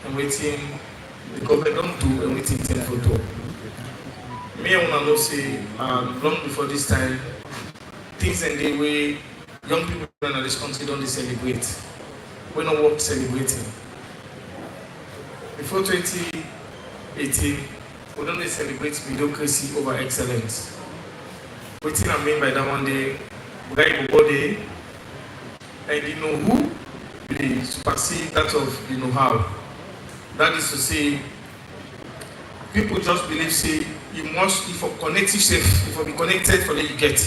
and waiting the government don't do and waiting thing for do. Me I wanna know say long before this time, things and the way young people in this country don't celebrate. We're not worth celebrating. Before 2018, we don't celebrate mediocrity over excellence. What I mean by that one day, guy body, and you know who will supersede that of you know how. That is to say, people just believe say you must if you connect yourself, if you be connected for that you get.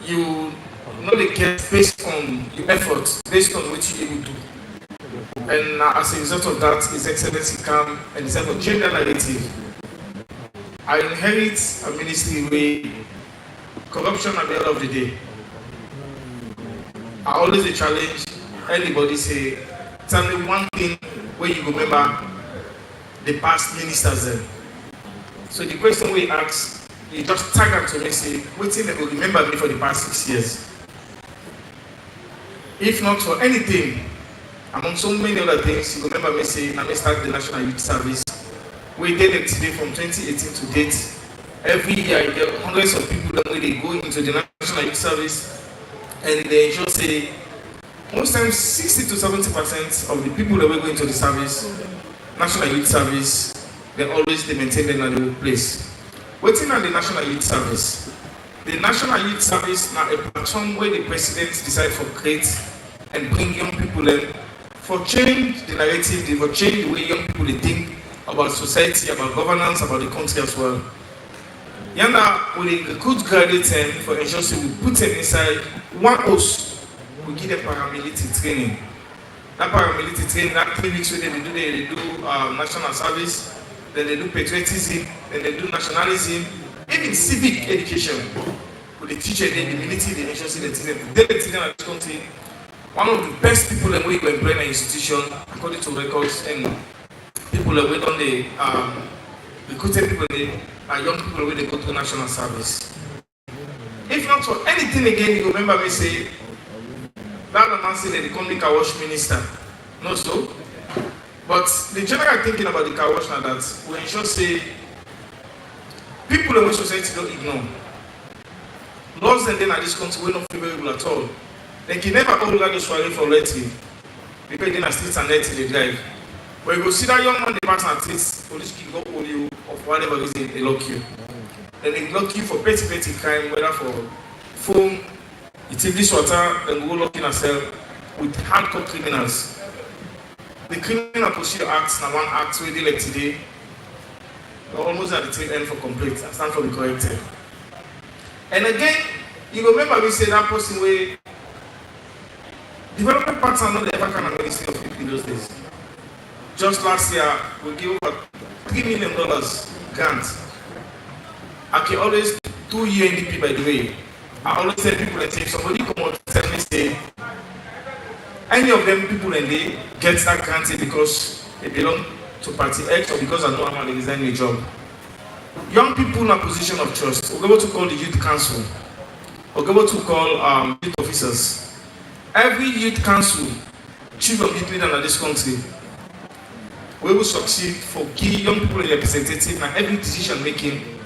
You not the get based on your efforts, based on what you able to do. And as a result of that, His Excellency come and decide to change the narrative. I inherit a ministry where corruption at the end of the day. I always a challenge anybody say, tell me one thing where you remember the past ministers then. So the question we ask, you just tag them to me say, what thing they will remember me for the past 6 years? If not for anything, among so many other things, you remember me say, I may start the National Youth Service. We did it today from 2018 to date. Every year, there are hundreds of people that when they go into the National Youth Service, and they just say, most times 60 to 70% of the people that will go into the service, National Youth Service, they maintain them at the workplace. Waiting on the National Youth Service. The National Youth Service now a platform where the president decide for create and bring young people in for change the narrative, for change the way young people they think about society, about governance, about the country as well. Yanda we recruit graduates for ensure so we put them inside one house, we give them paramilitary training. That paramilitary training, that 3 weeks where they do national service, then they do patriotism, then they do nationalism, even civic education. With the teacher, the military, the nation, the teaching, they teach them at this country. One of the best people that we employ in an institution, according to records, and people that wait on the recruited people, young people when they go to national service. If not for anything again, you remember me say that man said that the company car wash minister. Not so. But the general thinking about the car wash now that we ensure say people in which society don't ignore. Laws and then at this country will not favorable at all. They can never hold that those for letting because then are streets and letting they drive. But you go see that young man, the partner at least police can go hold you of whatever reason they lock you. Then they lock you for petty crime, whether for phone, utility water, and go lock in a cell with hardcore criminals. The Criminal Procedure Act, now one act where they like today, we're almost at the tail end for complete, and stand for the corrected. And again, you remember we say that person where development partners are not the ever kind of ministry of people in those days. Just last year, we gave over $3 million grant. I can always do UNDP by the way. I always tell people that if somebody come out and tell me say any of them people and they get that grant because they belong to party X or because I know I'm going to resign a job. Young people in a position of trust, we're going to call the youth council. We're going to call youth officers. Every youth council, chief of youth leader in this country, we will succeed for key young people representative and every decision making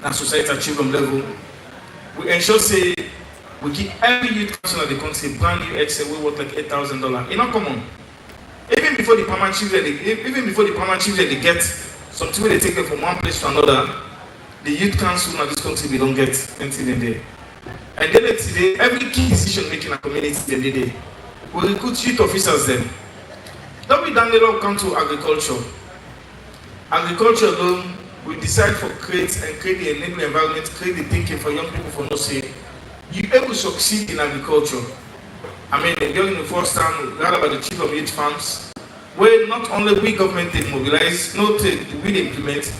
at society at children level. We ensure say we give every youth council in the country brand new Excel we worth like $8,000. It's not common. Even before the permanent children, they get something where they take them from one place to another. The youth council in this country they don't get anything in there. And then today, every key decision making in a community they day. We recruit youth officers then. Don't be done the come to agriculture. Agriculture alone, we decide for create the enabling environment, create the thinking for young people for no say. You able to succeed in agriculture. I mean, during the first time, we heard about the chief of youth farms, where not only we government they mobilize, not we implement,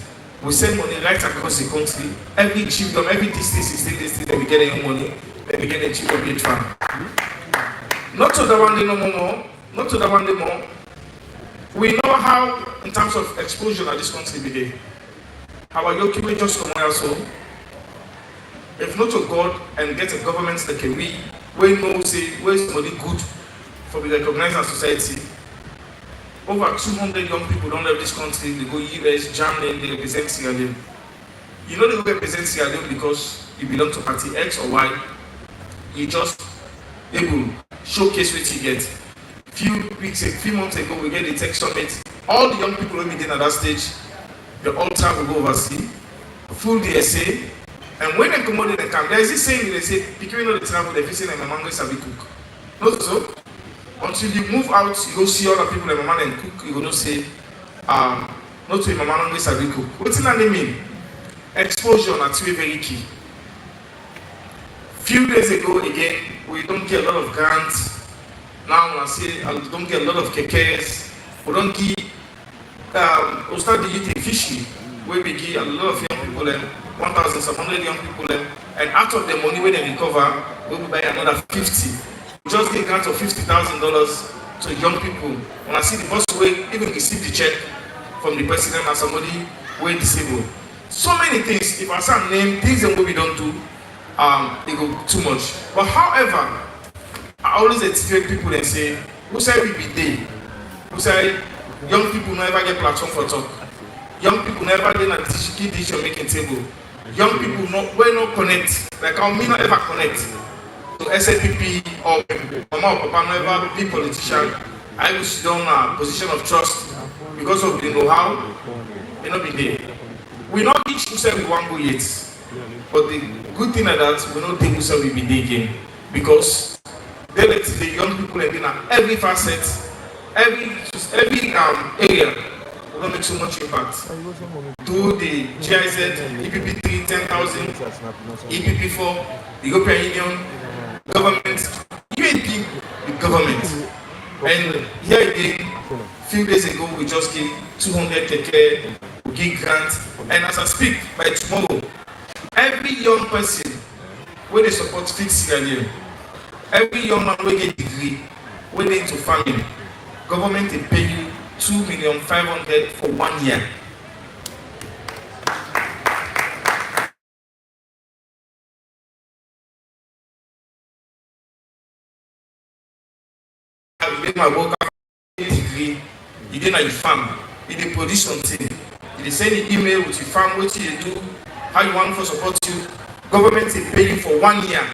we send money right across the country. Every chiefdom, every district, they be getting money, they be getting chief of youth farm. Not to the one day no more, not to the one day more. We know how, in terms of exposure at this country today, our young people just come out so. If not to God and get a government like we know say where is somebody good for be recognized as society. over 200 young people don't leave this country. They go US, Germany, they represent Sierra Leone. You know they represent Sierra Leone because you belong to party X or Y. You just able showcase what you get. Few months ago, we get the tech summit. All the young people will be there at that stage. The altar will go overseas, full the essay, and when they come out, they come. There is this saying they say, "People know the travel, they say like my mango is a big cook." Not so. Until you move out, you go see other people like my man and cook. You go no say, not to my mango is a big cook. What's that mean? Exposure that's very key. Few days ago, again, we don't get a lot of grants. Now I say I don't get a lot of KKs. We don't give. We start the youth fishery. We give a lot of young people them 1,700 young people them, and out of the money when they recover, we will buy another 50. We just give grants of $50,000 to young people. When I see the boss way, even receive the check from the president and somebody way disabled. So many things. If I say name things that we don't do, they go too much. But however, I always expect people and say, who say we be there? Who say young people never get platform for talk? Young people never get a decision making table. Young people will not connect. Like how me not ever connect to SAPP or mama or papa never be politician. I will sit down a position of trust because of the know-how. They not be there. We not each who say we want go yet. But the good thing is that we not think who say we be there again. Because the young people have been at every facet, every area, we don't make so much impact. Do the GIZ, EPP 3, 10,000, EPP 4, the European Union, government, UAP, the government. And here again, a few days ago, we just gave 200 KK, we give grants, and as I speak, by tomorrow, every young person where they support Fix Sierra Leone, every young man will get a degree, will need to farming. Government will pay you $2,500,000 for 1 year. I make my work degree, you didn't your farm, you did produce something, you did send an email with your farm, what you do, how you want to support you. Government will pay you for 1 year.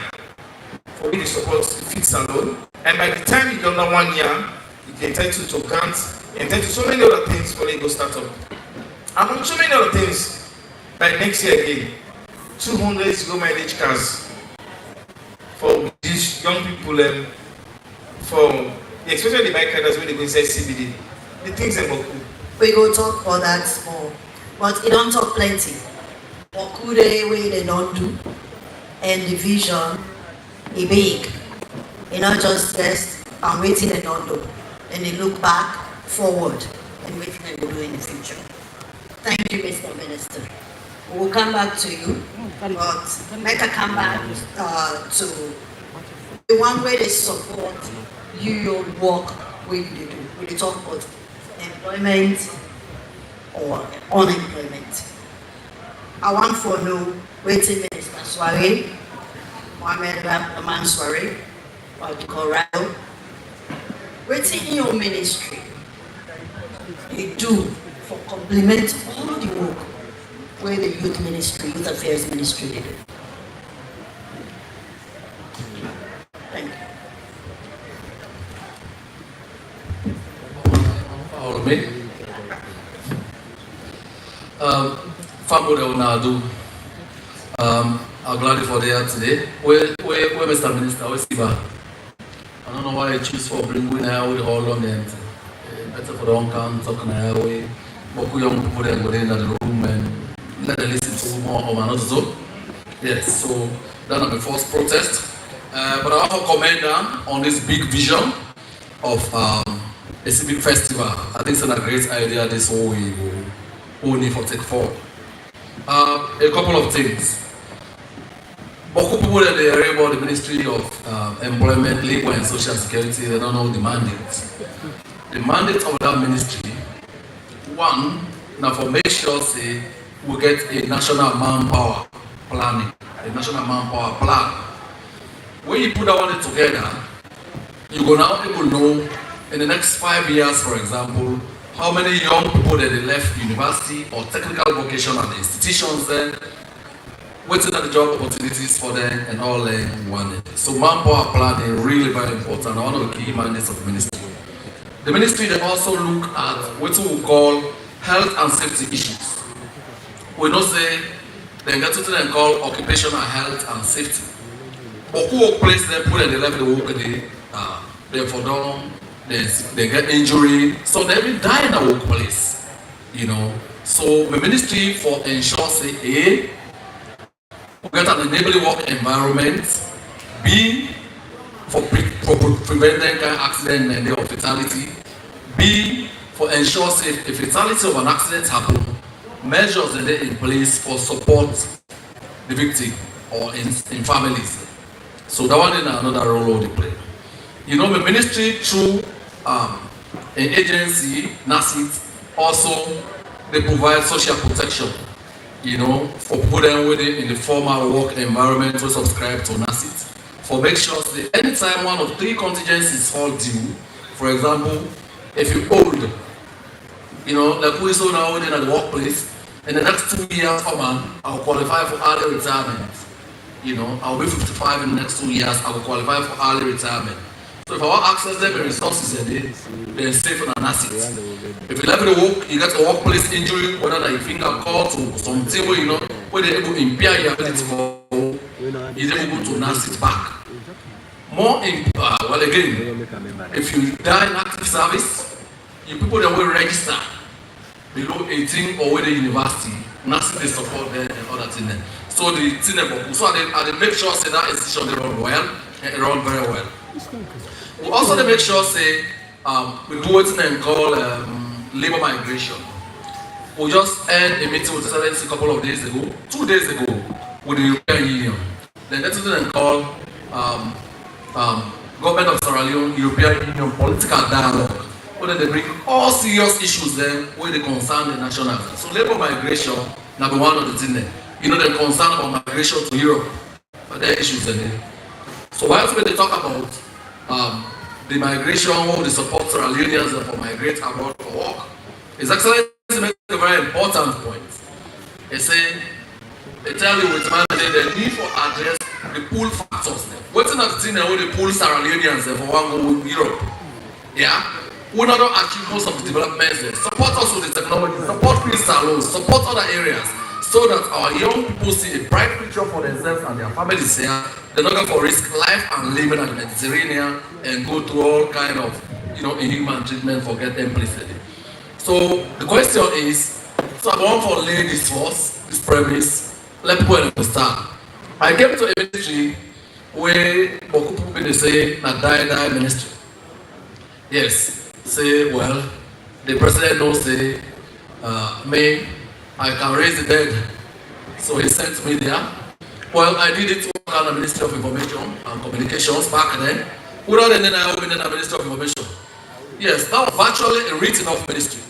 For me to support the Fix Salone, and by the time you done that 1 year, you get entitled to grants, entitled to so many other things for Lagos startup. Among so many other things, by next year again, 200 zero mileage cars for these young people, for especially the bike riders when they go inside CBD. The things are cool. We go talk about that more, but it don't talk plenty. What could they don't do, and the vision. It big, not just test and waiting and not do. And they look back, forward, and waiting and do in the future. Thank you, Mr. Minister. We'll come back to you, but make a comeback to the one way they support you, your work, what you do. When you talk about employment or unemployment. I want for know, waiting Minister Swari, Mohamed Manswari, or the Corral, waiting in your ministry, you do for complement all the work where the youth ministry, youth affairs ministry did. Thank you. Follow me. Family Ronaldo. I'm glad for there today. Where Mr. Minister, where's Siba? I don't know why I choose for bringing now with all of them. Better for the wrong count, talking away. But young people then go in the room and let them listen to more of another so. Yes, so that's not the first protest. But I also commend them on this big vision of a civic festival. I think it's a great idea this whole we need for take forward. A couple of things. Beaucoup people that they are about the Ministry of Employment, Labor and Social Security, they don't know the mandate. The mandate of that ministry, one, now for make sure say we get a national manpower planning, a national manpower plan. When you put that one together, you will now able to know in the next 5 years, for example, how many young people that they left university or technical vocational institutions then, waiting at the job opportunities for them and all they wanted. So manpower planning really very important, one of the key mandates of the ministry. The ministry they also look at what we call health and safety issues. We don't say they get to them call occupational health and safety. But who workplace they put at the level they work they fall down, they get injury, so they will die in the workplace. You know. So the ministry for ensure say A, we get an enabling work environment, B, for preventing kind of accident and or fatality, B, for ensure safe if fatality of an accident happen, measures are in place for support the victim or in families. So that one is another role they play. You know, the ministry through an agency, NACIT, also they provide social protection, you know, for people that within in the formal work environment to subscribe to NACIT. For make sure that anytime one of 3 contingencies fall due, for example, if you're old, you know, like we saw now within at the workplace, in the next 2 years, I'll qualify for early retirement. You know, I'll be 55 in the next 2 years, I will qualify for early retirement. So if I want access them resources and they're safe and an asset. If you level the work, you get a workplace injury, whether that you finger cut or something where you know where they're able to impair your ability for is able to nurse it back. More well again, if you die in active service, you people that will register below 18 or with the university, nursing they support them and other things. So the thing so they make sure say that institution they run well and they run very well. We also make sure say we do what they call labor migration. We just had a meeting with the Salone a couple of days ago, 2 days ago, with the European Union. Then that's what they call Government of Sierra Leone, European Union political dialogue, where they bring all serious issues then where they concern the national. So labor migration, number one of the things there. You know, they're concerned about migration to Europe, but there are issues in there. So whilst when they talk about the migration, or the support Sierra Leoneans for migrate abroad for work, it's actually make a very important point. They say, they tell you with managing the need for address the pull factors. What's not the thing that will pull Sierra Leoneans for one go with Europe? Yeah? We not achieve most of the developments there. Support us with the technology, support free salons, support other areas, so that our young people see a bright future for themselves and their families here. They're not going to risk life and living at the Mediterranean and go through all kind of, you know, inhuman treatment for get them placed. So the question is, so I want to lay this first, this premise, let people understand. I came to a ministry where people they say na die ministry. Yes, say well, the president knows say me, I can raise the dead. So he sent me there. Well, I did it on the Ministry of Information and Communications back then. Without then I opened the Ministry of Information. Yes, that was virtually a written off ministry.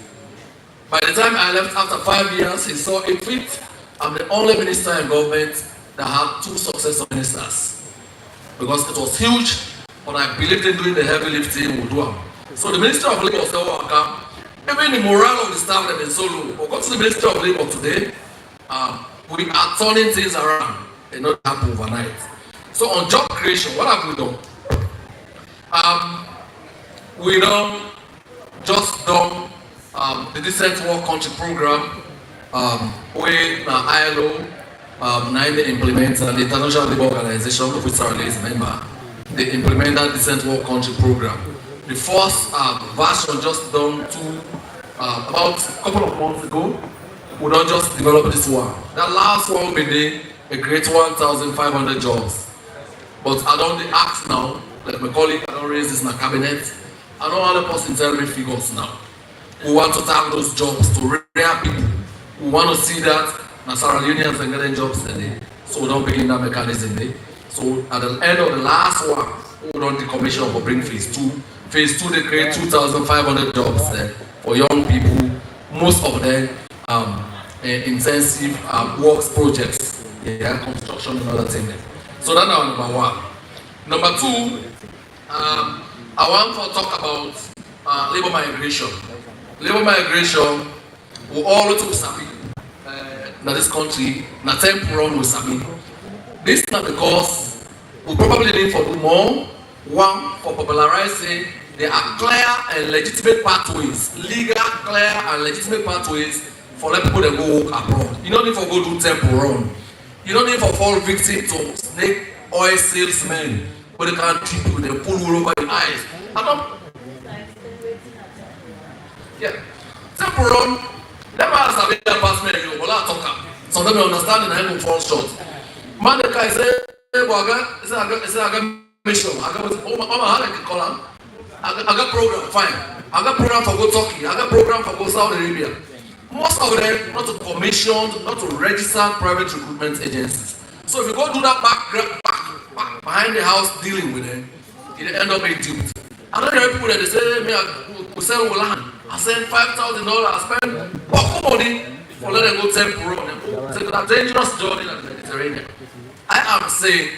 By the time I left after 5 years, he saw it fit. I'm the only minister in government that had 2 successor ministers. Because it was huge, but I believed in doing the heavy lifting would do it. So the Ministry of Labor said, oh, even the morale of the staff that is so low. But go to the Ministry of Labor today, we are turning things around and not happen overnight. So on job creation, what have we done? We don't just done the Decent Work Country program where ILO they implement and the International Labour Organization, of which Sierra Leone is a member, they implement that Decent Work Country program. The first version just done about a couple of months ago. We don't just develop this one. That last one will be a great 1,500 jobs. But I don't ask now, like my colleague, I don't raise this in the cabinet. I don't want the person tell me figures now. We want to tag those jobs to rare people. We want to see that Sierra Leoneans are getting jobs today. So we don't begin that mechanism there. So at the end of the last one, we don't decommission for bring phase 2. Phase 2, they create 2,500 jobs there for young people, most of them intensive works projects, yeah, construction and other things. So that's our number 1. Number 2, I want to talk about labor migration. Labor migration will all to Sabi. Now this country, na temporal with Sabi. This is not because we probably need for do more. One, for popularizing, there are clear and legitimate pathways, legal, clear and legitimate pathways for let people that go work abroad. You don't need for go do temple run. You don't need for fall victim to snake oil salesmen where they can't treat you, they pull wool over your eyes. I don't. Yeah. Temple run, them has a big apartment, you will not talk. Some of them understand and I will fall short. Man, the guy say, I got mission. I got program, fine. I got program for go Turkey. I got program for go Saudi Arabia. Most of them not to commission, not to register private recruitment agencies. So if you go do that back behind the house dealing with them, you end up being duped. I don't hear people that they say, me, I sell land. I send $5,000. I spend pocket money for let them go temporal. It's a dangerous journey in the Mediterranean. I am saying,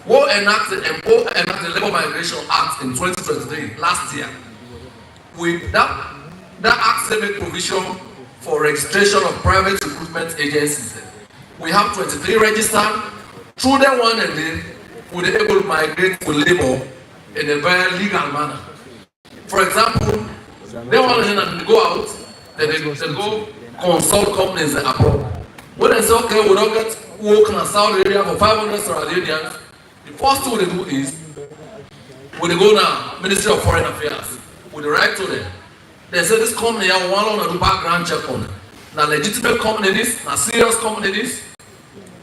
who enacted the Labor Migration Act in 2023, last year, with that act make provision for registration of private recruitment agencies. We have 23 registered. Through them one and then, we'll be able to migrate to labor in a very legal manner. For example, they want to go out, then they go consult companies abroad. When they say, okay, we don't get work in Saudi Arabia for 500 Saudi Arabians, the first thing they do is, when they go now, Ministry of Foreign Affairs, we write to them. They say this company here, one on do background check on it. Now legitimate company this, now serious company this.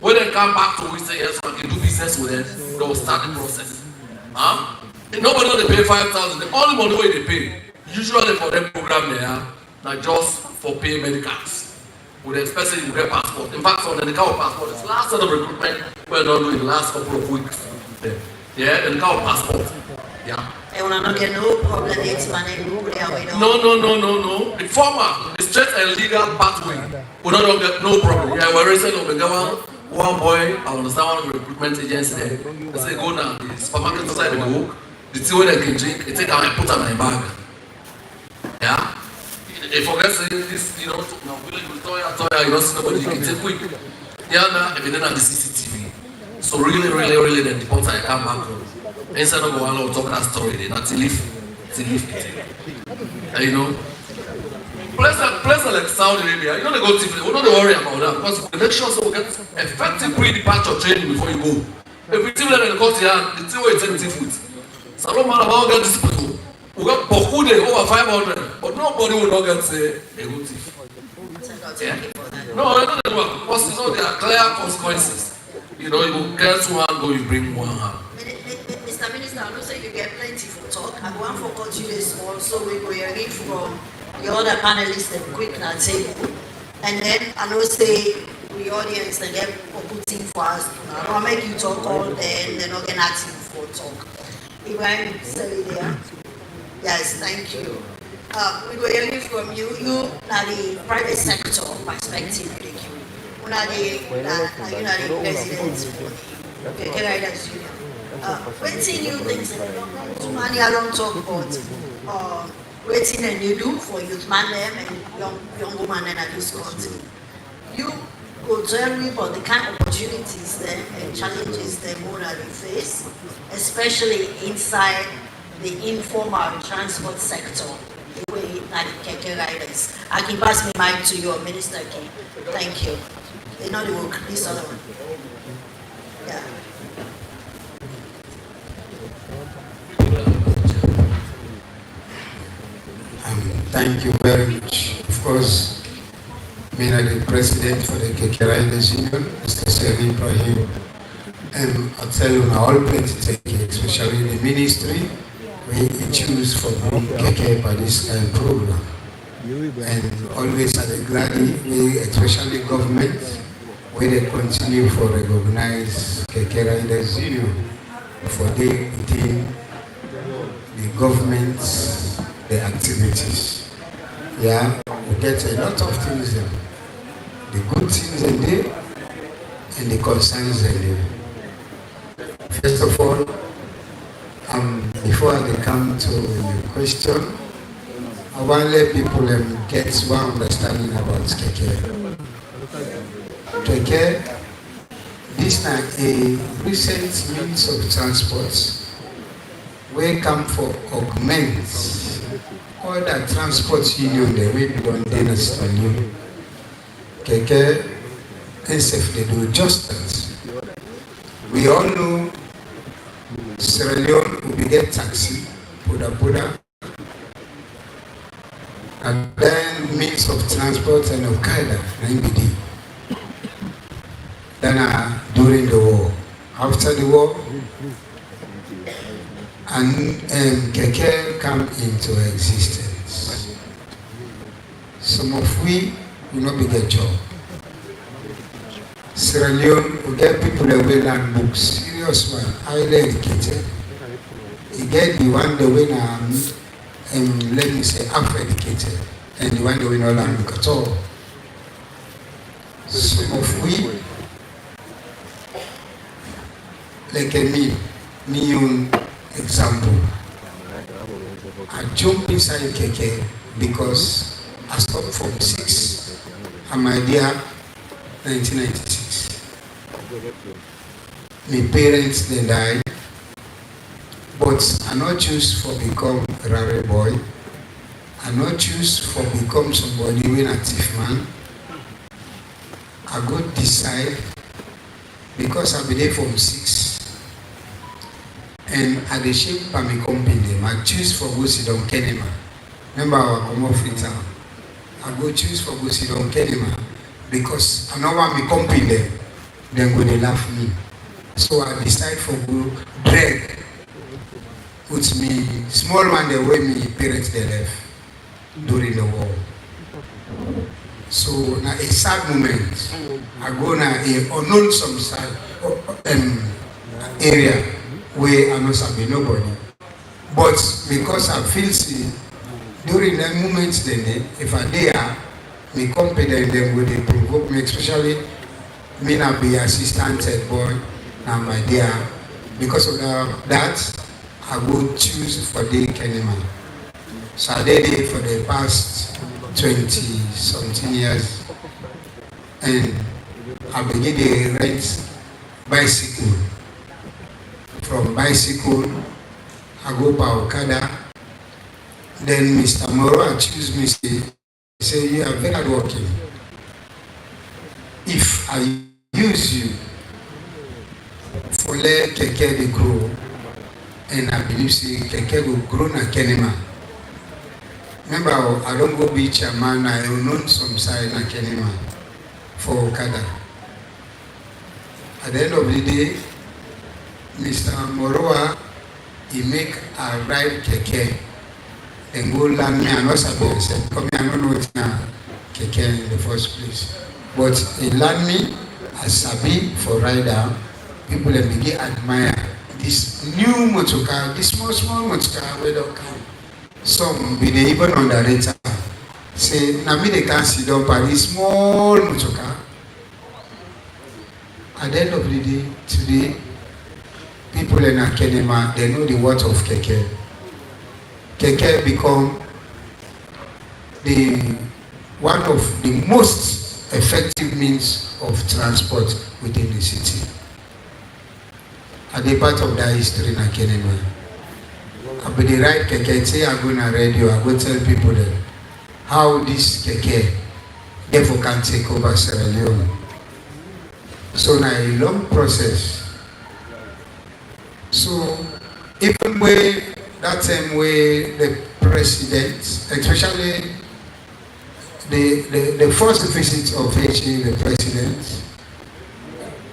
When they come back to we say yes, we can do business with them, they will start the process. Nobody know they pay 5,000. The only money way they pay, usually for them program they are, now just for pay medicals. With especially with their passport. In fact, on the medical passport, it's last set of recruitment we're not doing the last couple of weeks. Yeah, the medical passport. Yeah. And we're not getting no problem it's No. The former, the straight and legal pathway, we don't get no problem. Yeah, we're recently one boy, I understand one of the recruitment agency there. They say go now, the supermarket inside the work, the tea where they can drink, they take out and put on my bag. Yeah. They forget saying this, you know, toya, you don't see nobody, you can take quick. Yeah, now, if you don't have the CCTV. So really, then the portal come back home. Instead of going on talk that story, they not to leave. You know, place like Saudi Arabia, you don't go TV, we don't worry about that because we make sure so we get effective pre-departure training before you go. If we team them in the country, the team will take food. Salone man about get this people. We got Bokude over 500, but nobody will not get say a good thief. Yeah. No, I don't know because you know there are clear consequences. You know, you get one go, you bring one hand. Mr. Minister, I know say you get plenty for talk. I want to continue this one, so we go hearing from the other panelists and quick na table. And then I know say the audience and get putting for us. I will make you talk all day and then not get active for talk. Ibrahim, say there. Yes, thank you. We go hearing from you. You are the private sector perspective. You are the president for the Riders Union. Waiting new things too many I don't talk about waiting and you do for youth man and young woman in this country. You go tell me about the kind of opportunities and challenges they morally face, especially inside the informal transport sector, the way that the Keke riders. I can pass me mic to your Minister King. Thank you. They know the work, this other one. Yeah. Thank you very much. Of course, being the president for the Keke Riders Union, Mr. Seri Ibrahim, and I tell you now, all plenty take it, especially the ministry, we choose for Keke by this kind of program. And always at the gladly, we, especially government, where they continue for recognize Keke Riders Union for the government's the activities. Yeah, we get a lot of things there. The good things in there and the concerns in there. First of all, before I come to the question, I want to let people get one understanding about keke. Keke, this is a recent means of transport where come for augment all the transport union the way we don't understand you. Keke, NSF they do justice. We all know Sierra Leone will get taxi, Buddha, and then means of transport and Okada, NBD. Then during the war, after the war, and Keke come into existence. Some of we will not be get job. Sierra Leone will get people that will learn books, serious one, highly educated. You get the one that will let me say half educated, and the one that will not learn book at all. Some of we, like me own example, I jump inside Keke because I stopped from 6 and my dear 1996. My parents they died, but I not choose for become a rare boy. I not choose for become somebody when a thief man. I go decide because I be there from 6 and at the shape of my company, I choose for go sit down Kenema. Remember our come off in town. I go choose for go sit down Kenema because I know want my company there. Then go they laugh me. So I decide for go drag with me small man the way me parents they left during the war. So now a sad moment. I go now a unknown some side area where I know sabi nobody. But because I feel see during that moment then if I there me company then will they provoke me, especially me not be assistant head boy now my dear. Because of that I go choose for the Kenema. So I did it for the past 20 something years, and I began to rent bicycle. From bicycle, I go by Okada. Then Mr. Moro choose me say you are very hardworking. If I use you for let Keke dey grow, and I believe say Keke will grow na Kenema. Remember, I don't go be chairman, I will know some side na Kenema for Okada. At the end of the day, Mr. Moroa, he make a ride Keke and go land me and not sabi himself. Because I don't know what's na Keke in the first place. But he land me as sabi for rider. People that begin admire this new motorcar, this small motorcar where they come. Some be they even underrated. Say, now me they can't sit down by this small motorcar. At the end of the day, today, people in Kenema, they know the worth of Keke. Keke become one of the most effective means of transport within the city. At the part of that history in Kenema. I be the right Keke, say I go on radio, I go tell people that how this Keke therefore can take over Sierra Leone. So now a long process. So even where that time where the president, especially the first visit of HA, the president,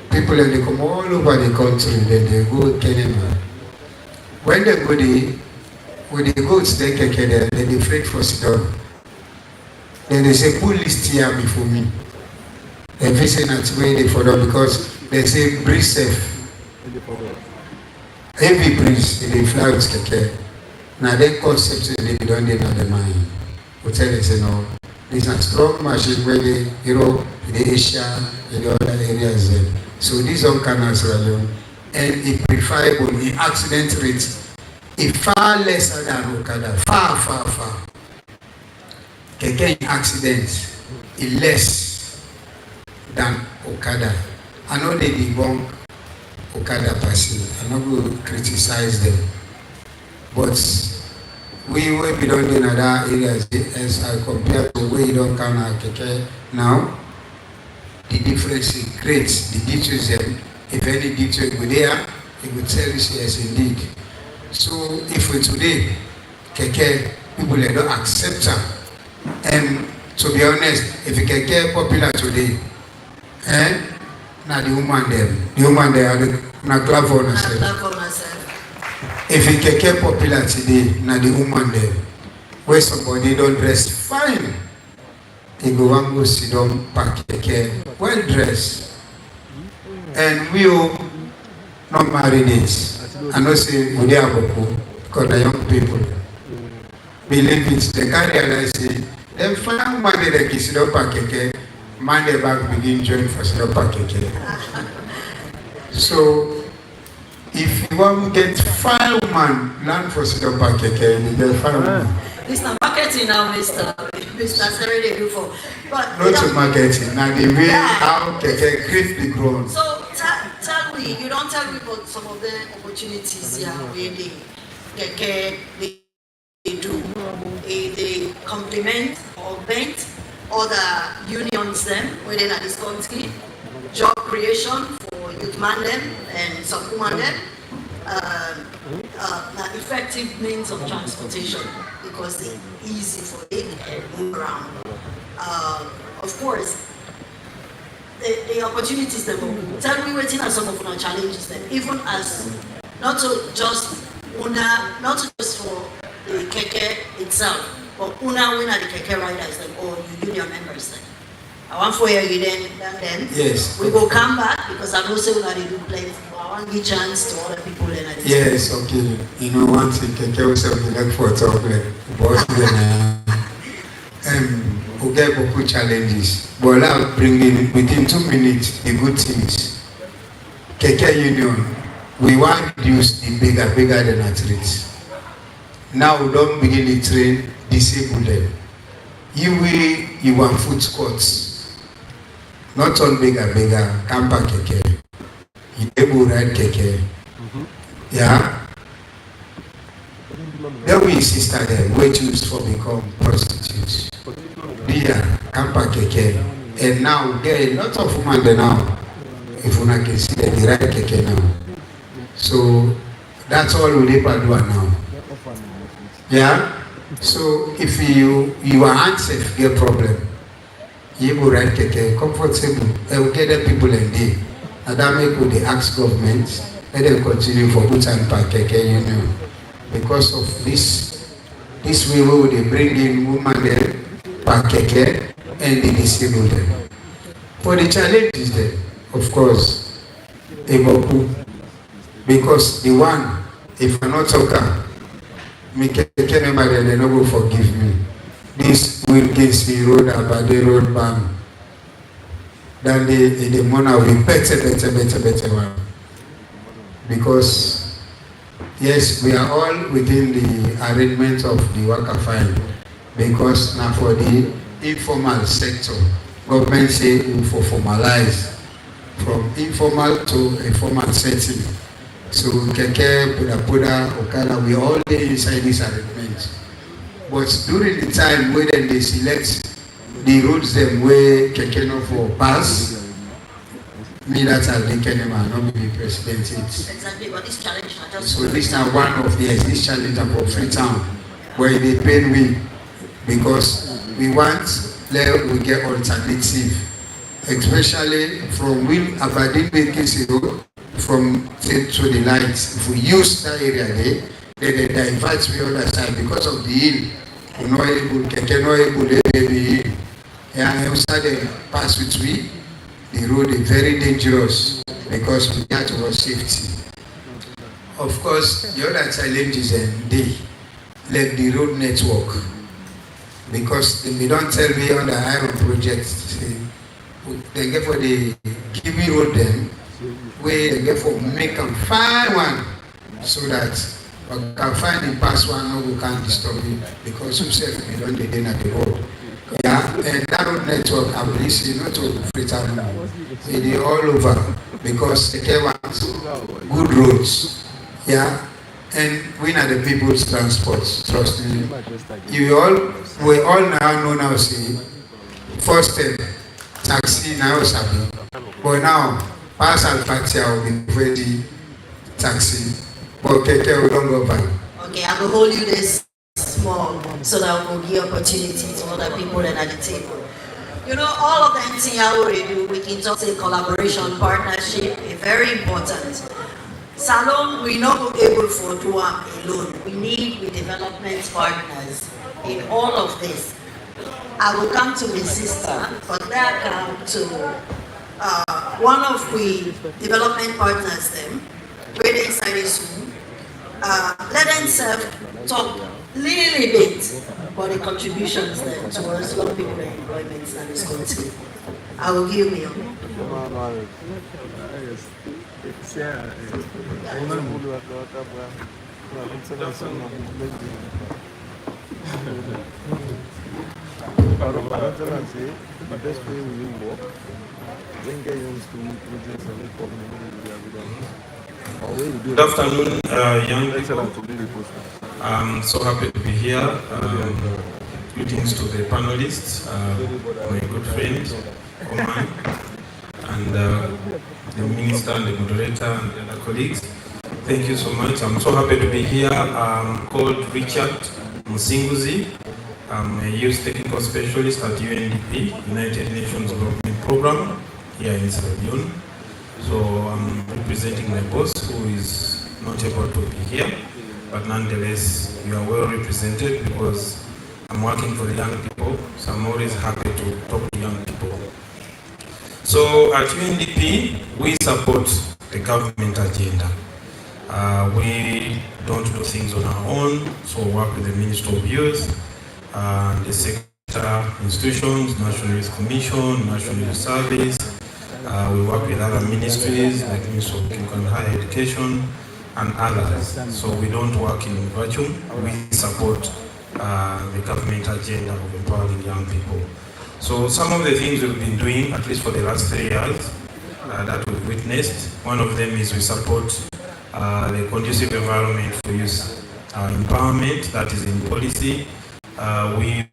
people they come all over the country, then they go Kenema. When they go there, when they go to the Keke there, they freight for Sidon. Then they say, put list here before me. They visit at where they follow because they say breeze safe. Heavy breeze, they fly with Keke. Now they concept they don't know the mind. Hotel they say no. This is a strong machine where they, in Asia, in the other areas there. So these all canals are alone. And it preferable, the accident rate is far lesser than Okada. Far. keke accident is less than Okada. I know they debunk Okada person. I no go criticize them, but we don't do in other areas as I compare to where you don't count our keke now. The difference is great. The details them. If any detail go there, it will tell us yes indeed. So if we today keke people they don't accept them, and to be honest, if you keke popular today, now the woman they are not clap for herself. If you keke popular today, now the woman there, where somebody don't dress fine, he go and go sit down pack keke well dressed, and we all not married it. I know say we are because the young people believe it. They can't realize it. Then find one day they sit down pack keke, man they back begin join for sit down pack keke. So if you want to get fine woman, learn for sit down pack keke, you get fine woman. This is marketing now, Mr. Serene do for. But not to marketing, now the way how keke create the growth. So tell me, you don't tell me about some of the opportunities here where they keke they do. They complement or augment other unions them within a discount scheme, job creation for youth man them and some woman them, effective means of transportation because they're easy for them and move around. Of course, the opportunities them. Tell me waiting as some of our challenges them, even as not just for the keke itself, but una winner the keke riders them or the union members them. I want for you then. Yes. We will come back because I know say una they do plenty. I want to give chance to other people then. Yes, okay. You know one thing keke also be like for talk like boss we get beaucoup challenges. But I'll bring in within 2 minutes the good things. Keke union, we want to use the bigger than athletes. Now we don't begin to train disabled them. You want foot squats. Not on bigger, camper keke. You able ride keke. Yeah. Then we sister them, we choose for become prostitutes. Yeah, camper keke. And now get a lot of women there now. If you can see that they ride keke now. So that's all we need to do now. Yeah. So if you are unsafe, get problem. You will ride keke comfortable. They will get the people in there. And that make what they ask government. Let them continue for good and pack keke union. Because of this way we they bring in women there, pack keke, and they disable them. For the challenges there, of course, because the one, if I'm not talking, me keke member they no go forgive me. This Wilkinson road, Abade road ban. Then the money will be better one. Because yes, we are all within the arrangement of the worker fine. Because now for the informal sector, government say we for formalize from informal to a formal setting. So keke, Puda, Okada, we all day inside this arrangement. But during the time when they select the roads them where keke no for pass, me that I think anymore, not be president. Exactly, but this challenge not just. So this now one of this challenge about Freetown, where they pay we because we want we get alternative, especially from Aberdeen Wilkinson Road. From to the lights, if we use that area there, then they divert to the other side because of the hill. We not able, the hill. Yeah, outside they pass with we. The road is very dangerous because we have to have safety. Of course, the other challenge is like the road network. Because we don't tell me on the iron project, they get for the Kiwi road then. Where they get for make them find one so that we can find the past one no we can't disturb it because we said we don't get in at the road. And that road network, I believe, is not to Freetown. It is all over because they want good roads. Yeah. And we are the people's transport, trust me. We all now know now, see, first step, taxi now sabi. But now, pass Alfatia will be ready taxi. But Keke will don't go back. Okay, I will hold you this small so that we'll give opportunity to other people and at the table. You know, all of the things I already do, we can talk say collaboration, partnership, is very important. Salone, we're not able to do it alone. We need development partners in all of this. I will come to my sister, but that come to one of the development partners them, where they study soon. Let them talk a little bit about the contributions then towards young people and employment in this country. I will give you. The best way we work, when used to Good afternoon, young people. I'm so happy to be here. Greetings to the panelists, my good friend, Oman, and the minister and the moderator and the other colleagues. Thank you so much. I'm so happy to be here. I'm called Richard Musinguzi. I'm a youth technical specialist at UNDP, United Nations Development Program, here in Salone. So I'm representing my boss, who is not able to be here, but nonetheless, you are well represented because I'm working for the young people, so I'm always happy to talk to young people. So at UNDP, we support the government agenda. We don't do things on our own, so we work with the Ministry of Youth, the sector institutions, National Youth Commission, National Youth Service. We work with other ministries like Ministry of Youth and Higher Education and others. So we don't work in vacuum. We support the government agenda of empowering young people. So some of the things we've been doing, at least for the last 3 years, that we've witnessed, one of them is we support the conducive environment for youth empowerment, that is in policy. We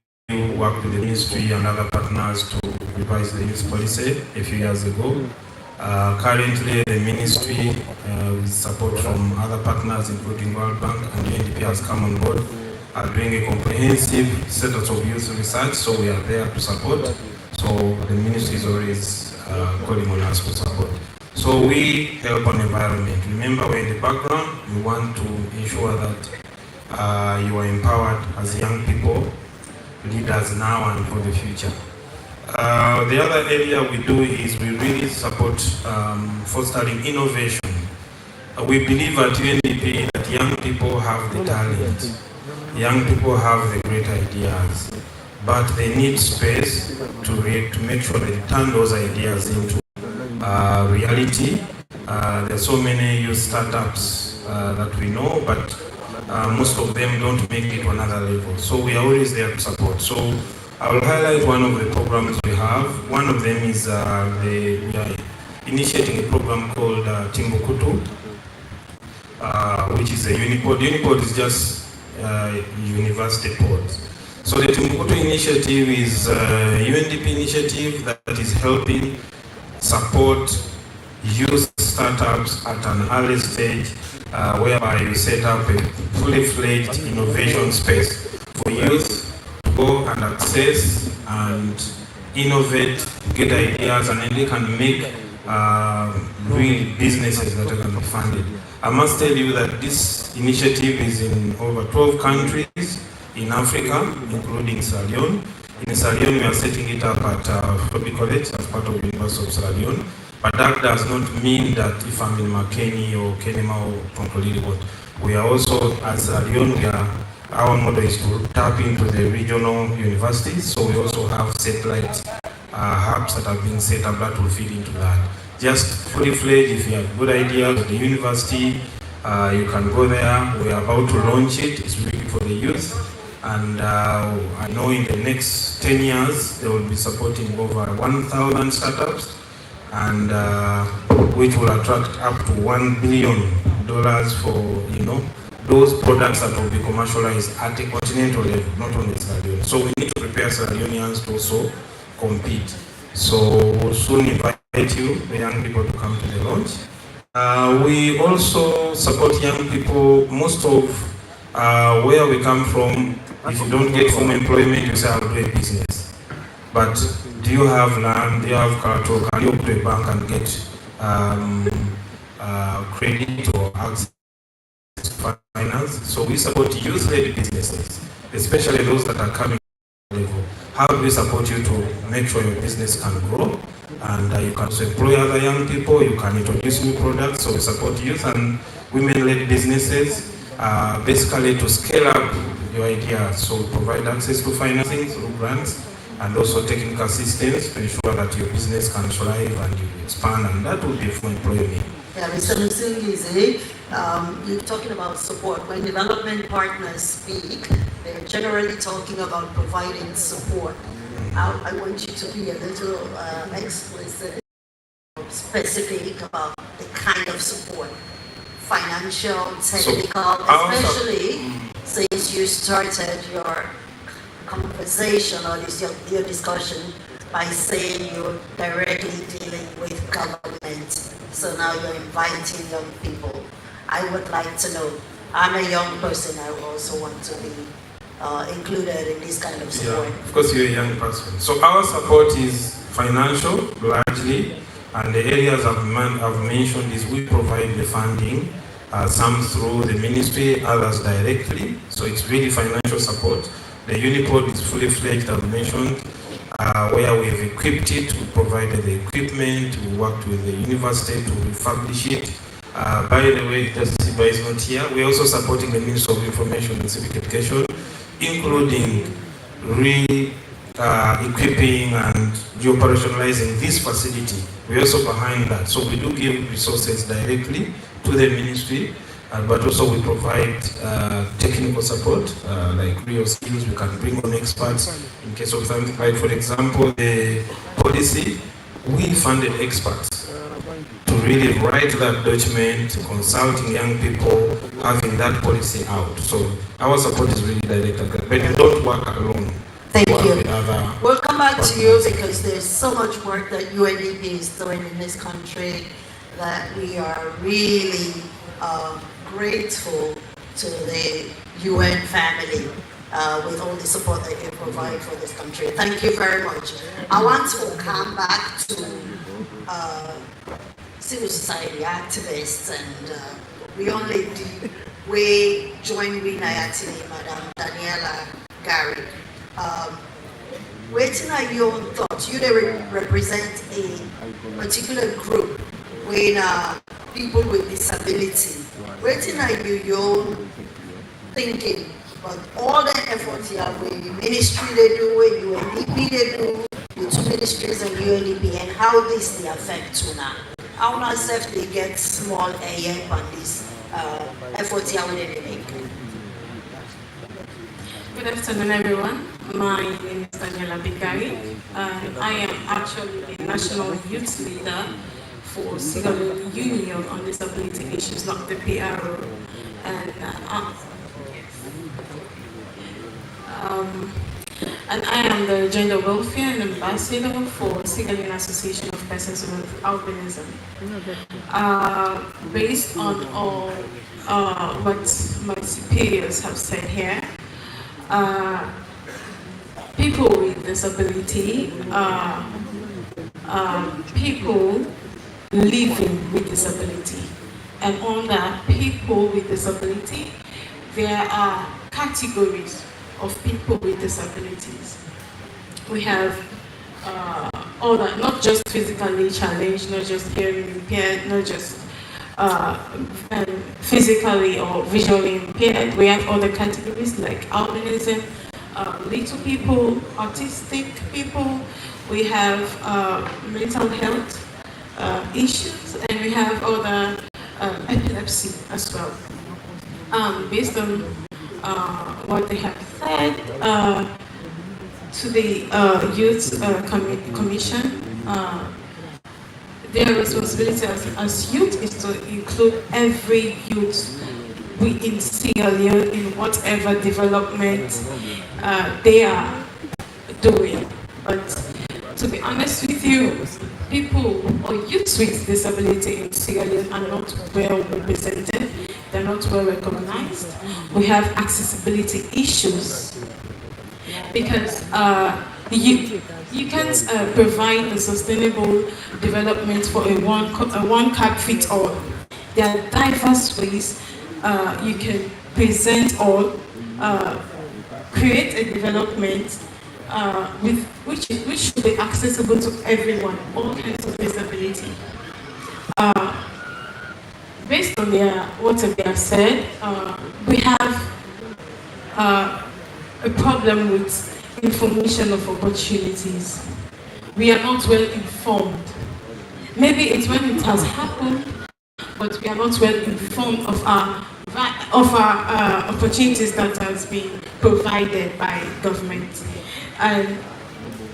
worked with the ministry and other partners to revise the youth policy a few years ago. Currently, the ministry, with support from other partners, including World Bank and UNDP, has come on board, doing a comprehensive set of youth research, so we are there to support. So the ministry is always calling on us to support. So we help on environment. Remember, we're in the background. We want to ensure that you are empowered as young people, leaders now and for the future. The other area we do is we really support fostering innovation. We believe at UNDP that young people have the talent, young people have the great ideas, but they need space to make sure they turn those ideas into reality. There are so many youth startups that we know, but most of them don't make it to another level. So we are always there to support. So I will highlight one of the programs we have. One of them is we are initiating a program called Timbuktu, which is a Unipod. Unipod is just university pod. So the Timbuktu initiative is a UNDP initiative that is helping support youth startups at an early stage, whereby you set up a fully fledged innovation space for youth to go and access and innovate, get ideas, and then they can make real businesses that can be funded. I must tell you that this initiative is in over 12 countries in Africa, including Salone. In Salone, we are setting it up at Toby College as part of the University of Salone. But that does not mean that if I'm in Makeni or Kenema or Tonkolili, we are also, as Salone, our model is to tap into the regional universities. So we also have satellite hubs that are being set up that will feed into that. Just fully fledged, if you have good ideas at the university, you can go there. We are about to launch it. It's really for the youth. And I know in the next 10 years, they will be supporting over 1,000 startups, and which will attract up to $1 billion for, those products that will be commercialized at a continental level, not only Sierra Leone. So we need to prepare Sierra Leoneans to also compete. So we'll soon invite you, the young people, to come to the launch. We also support young people. Most of where we come from, if you don't get home employment, you say, I'll do a business. But do you have land? Do you have capital? Can you go to a bank and get credit or access to finance? So we support youth-led businesses, especially those that are coming level. How do we support you to make sure your business can grow? And you can also employ other young people, you can introduce new products. So we support youth and women-led businesses, basically to scale up your idea. So we provide access to financing through grants and also technical assistance to ensure that your business can thrive and you expand, and that will be for employment. Yeah, Mr. Msingizi, you're talking about support. When development partners speak, they're generally talking about providing support. I want you to be a little explicit, specific about the kind of support, financial, technical, especially since you started your conversation or your discussion by saying you're directly dealing with government. So now you're inviting young people. I would like to know, I'm a young person, I also want to be included in this kind of support. Yeah, of course you're a young person. So our support is financial, largely, and the areas I've mentioned is we provide the funding, some through the ministry, others directly. So it's really financial support. The Unipod is fully fledged, I've mentioned, where we have equipped it, we provided the equipment, we worked with the university to refurbish it. By the way, Siba is not here. We're also supporting the Ministry of Information and Civic Education, including equipping and operationalizing this facility. We're also behind that. So we do give resources directly to the ministry, but also we provide technical support, like real skills. We can bring on experts in case of something like, for example, the policy. We funded experts to really write that document, consulting young people, having that policy out. So our support is really directed, but we don't work alone. Thank you. We'll come back to you because there's so much work that UNDP is doing in this country that we are really grateful to the UN family with all the support that you provide for this country. Thank you very much. I want to come back to civil society activists, and we join with actually Madam Daniela Gary. Waiting are your own thoughts? You represent a particular group when people with disability. Waiting are your own thinking about all the efforts here with the ministry they do, with UNDP they do, the two ministries and UNDP, and how this they affect you now. How on earth they get small AM on this efforts here with they make? Good afternoon, everyone. My name is Daniela Bigari, and I am actually a national youth leader for Salone Union on disability issues, not the PRO. And I am the gender welfare and ambassador for Salone Association of Persons with Albinism. Based on all what my superiors have said here, people with disability, people living with disability, and on that, people with disability, there are categories of people with disabilities. We have other, not just physically challenged, not just hearing impaired, not just physically or visually impaired. We have other categories like albinism, little people, autistic people. We have mental health issues, and we have other epilepsy as well. Based on what they have said to the Youth Commission. Their responsibility as youth is to include every youth in Sierra Leone in whatever development they are doing. But to be honest with you, people or youths with disability in Sierra Leone are not well represented, they're not well recognized. We have accessibility issues because you can't provide a sustainable development for a one cap fit all. There are diverse ways you can present or create a development which should be accessible to everyone, all kinds of disability. Based on what they have said, we have a problem with information of opportunities. We are not well informed. Maybe it's when it has happened, but we are not well informed of our opportunities that has been provided by government. And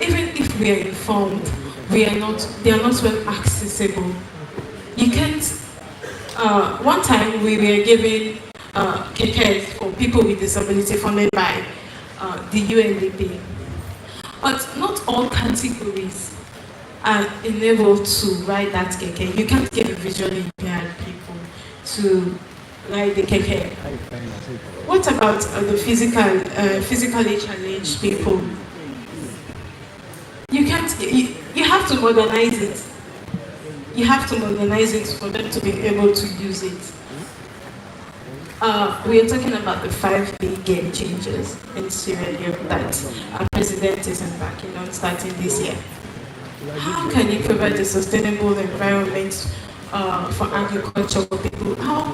even if we are informed, they are not well accessible. You can't. One time we were giving kekes for people with disability funded by the UNDP, but not all categories are enabled to ride that keke. You can't get visually impaired people to ride the keke. What about the physically challenged people? You can't. You have to modernize it. You have to modernize it for them to be able to use it. We are talking about the 5 big game changers in Sierra Leone that our president is embarking on starting this year. How can you provide a sustainable environment for agriculture for people? How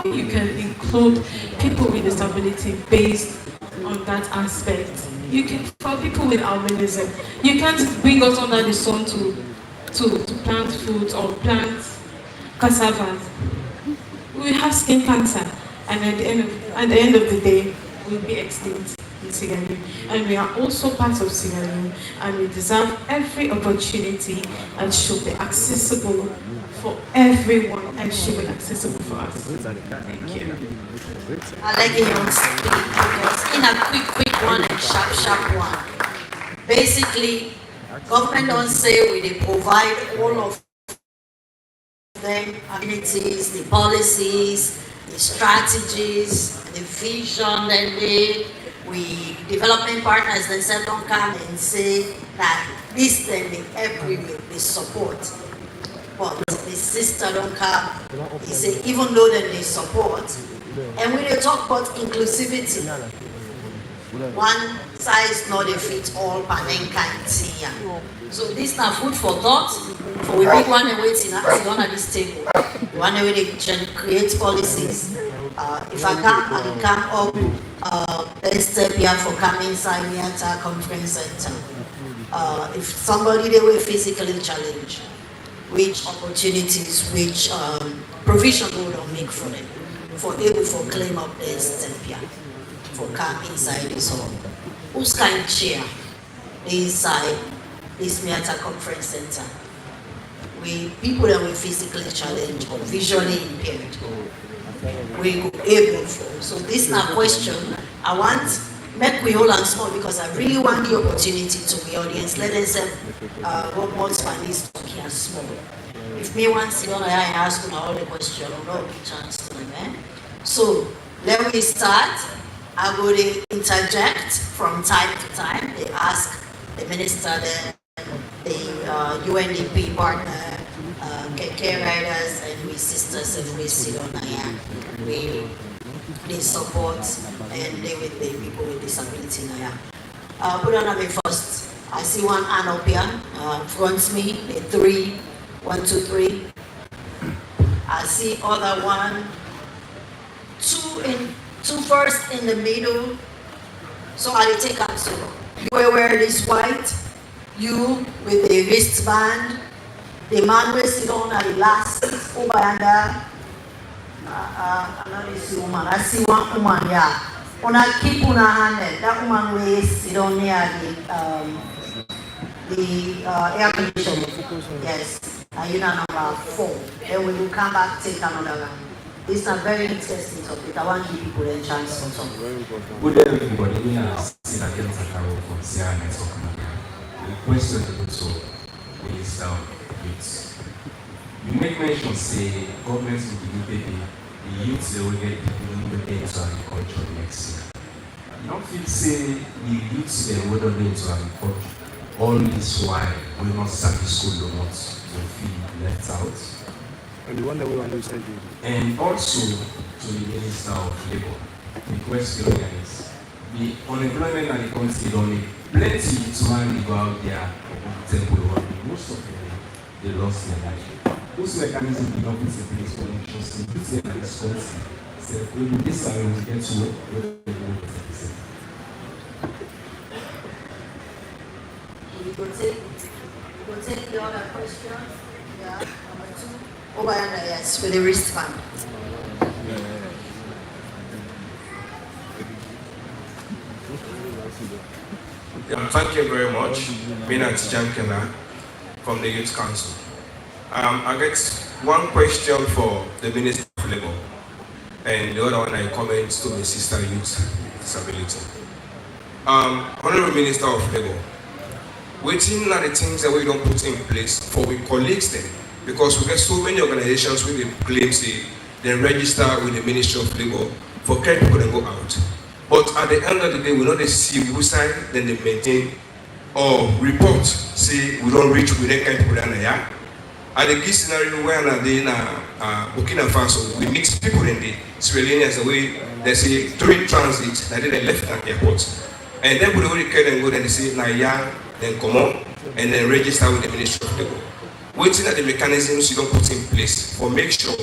you can include people with disability based on that aspect? You can, for people with albinism, you can't bring us under the sun to plant food or plant cassava. We have skin cancer, and at the end of the day, we'll be extinct in Sierra Leone. And we are also part of Sierra Leone, and we deserve every opportunity and should be accessible for everyone and should be accessible for us. Thank you. I'll let you in a quick one and sharp one. Basically, government don't say we provide all of them abilities, the policies, the strategies, the vision that we development partners themselves don't come and say that this then they everywhere they support. But the sister don't come, he say even though that they support, and when they talk about inclusivity, one size not a fit all panenka here. So this now food for thought. For we big one and waiting at this table. One way they can create policies. If I can come up, let's step here for coming inside the entire conference center. If somebody they were physically challenged, which opportunities, which provision we don't make for them, for able for claim up their step here. For come inside this hall. Who's kind chair inside this Miata Conference Center? We people that were physically challenged or visually impaired. We go able for. So this is a question. I want make we hold on small because I really want the opportunity to the audience. Let us say what more Spanish talk here small. If me want to sit down and ask all the questions, I'll not be chance to them. So let me start. I would interject from time to time. They ask the minister, the UNDP partner, KK riders, and we sisters, and we sit on here. They support and they with the people with disability now. Put on me first. I see one hand up here, fronts me, the 3, 1, 2, 3. I see other 1, 2 first in the middle. So I take up so you wear this white, you with the wristband, the man will sit on at the last over under. I see one woman, yeah. Una keep una handed. That woman will sit on near the air conditioning. Yes. You know number 4. Then we will come back take another round. It's a very interesting topic. I want to give people a chance for some. Good day, everybody. We are still again from Sierra Network. The question also is youth. You make mention say government will be giving the youth they will get people into agriculture next year. You don't feel say the youth they will not into agriculture. All this while we not start the school, do not to feel left out. And the one that we want to send you. And also to the Minister of Labour, the question is the unemployment and the country only plenty to man go out there temple most of them they lost their life. Those mechanisms did not put in place for elections, they put them in this country. So we will decide when we get to work, We will take the other question. Yeah, number 2. Over yonder, yes, with the wristband. Thank you very much. Minat Jankena from the Youth Council. I get one question for the Minister of Labour, and the other one I comment to the Sister Youth Disability. Honorable Minister of Labour, waiting are the things that we don't put in place for we colleagues them, because we get so many organizations with the claims they register with the Ministry of Labour for carrying people that go out. But at the end of the day, we know they see we sign, then they maintain or report, say we don't reach with that kind of people down there. At the key scenario where they in Burkina Faso, we mix people in the Sierra Leoneans away, they say during transit, that they left at the airport. And then we already carry and go, then they say, nah, yeah, then come on, and then register with the Ministry of Labour. Waiting at the mechanisms you don't put in place for make sure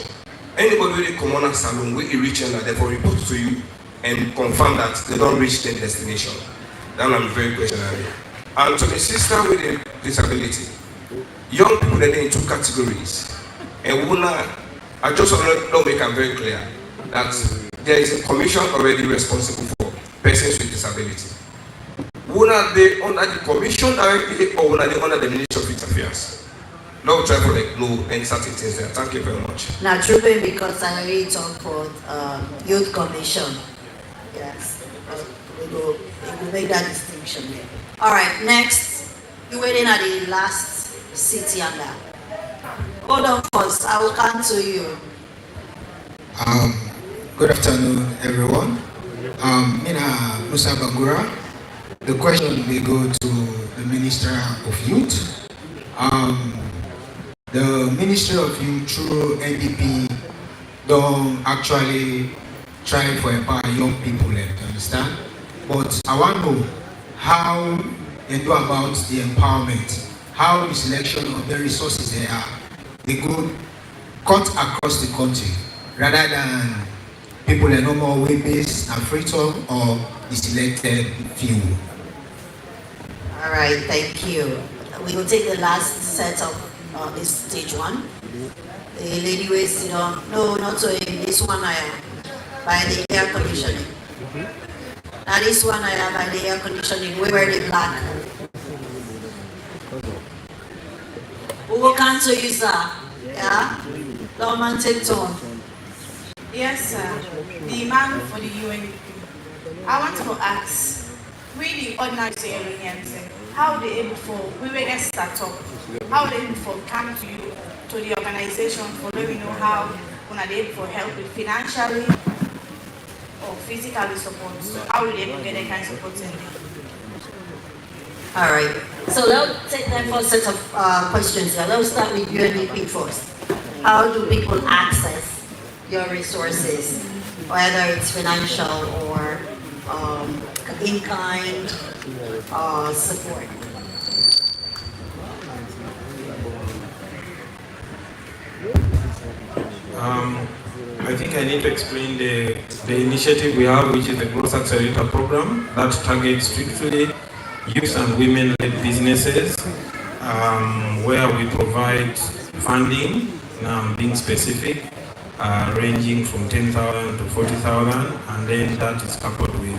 anybody really come on a Salone, we reach and therefore report to you and confirm that they don't reach their destination. That I'm very questionable. And to the sister with a disability, young people that are in 2 categories. And I just want to make it very clear that there is a commission already responsible for persons with disability. Are they under the commission directly or are they under the Ministry of Youth Affairs? No try for like no any certain things there. Thank you very much. Now, truly, because I already talked for Youth Commission. Yes, we will make that distinction here. All right, next, you're waiting at the last city on that. Hold on first, I will come to you. Good afternoon, everyone. Mina Musa Bangura. The question will go to the Minister of Youth. The Ministry of Youth through NDP don't actually try for empower young people, you understand? But I want to know how they do about the empowerment, how the selection of the resources they go cut across the country, rather than people are no more way-based and free-talk or the selected few. All right, thank you. We will take the last set of this stage 1. The lady will sit on, no, not so in this one I am. By the air conditioning. Now this one I have by the air conditioning, we wear the black. We will cancel you, sir. Yeah? Don't take turn. Yes, sir. The man for the UNDP. I want to ask, we the ordinary Syrians, how they able for, we were a startup, how they able for come to you, to the organization, for let me know how when they able for help with financially or physically support. So how do they get that kind of support in there? All right. So let's take that first set of questions here. Let's start with UNDP first. How do people access your resources, whether it's financial or in-kind support? I think I need to explain the initiative we have, which is the Growth Accelerator Program that targets strictly youth and women-led businesses, where we provide funding, being specific, ranging from 10,000 to 40,000, and then that is coupled with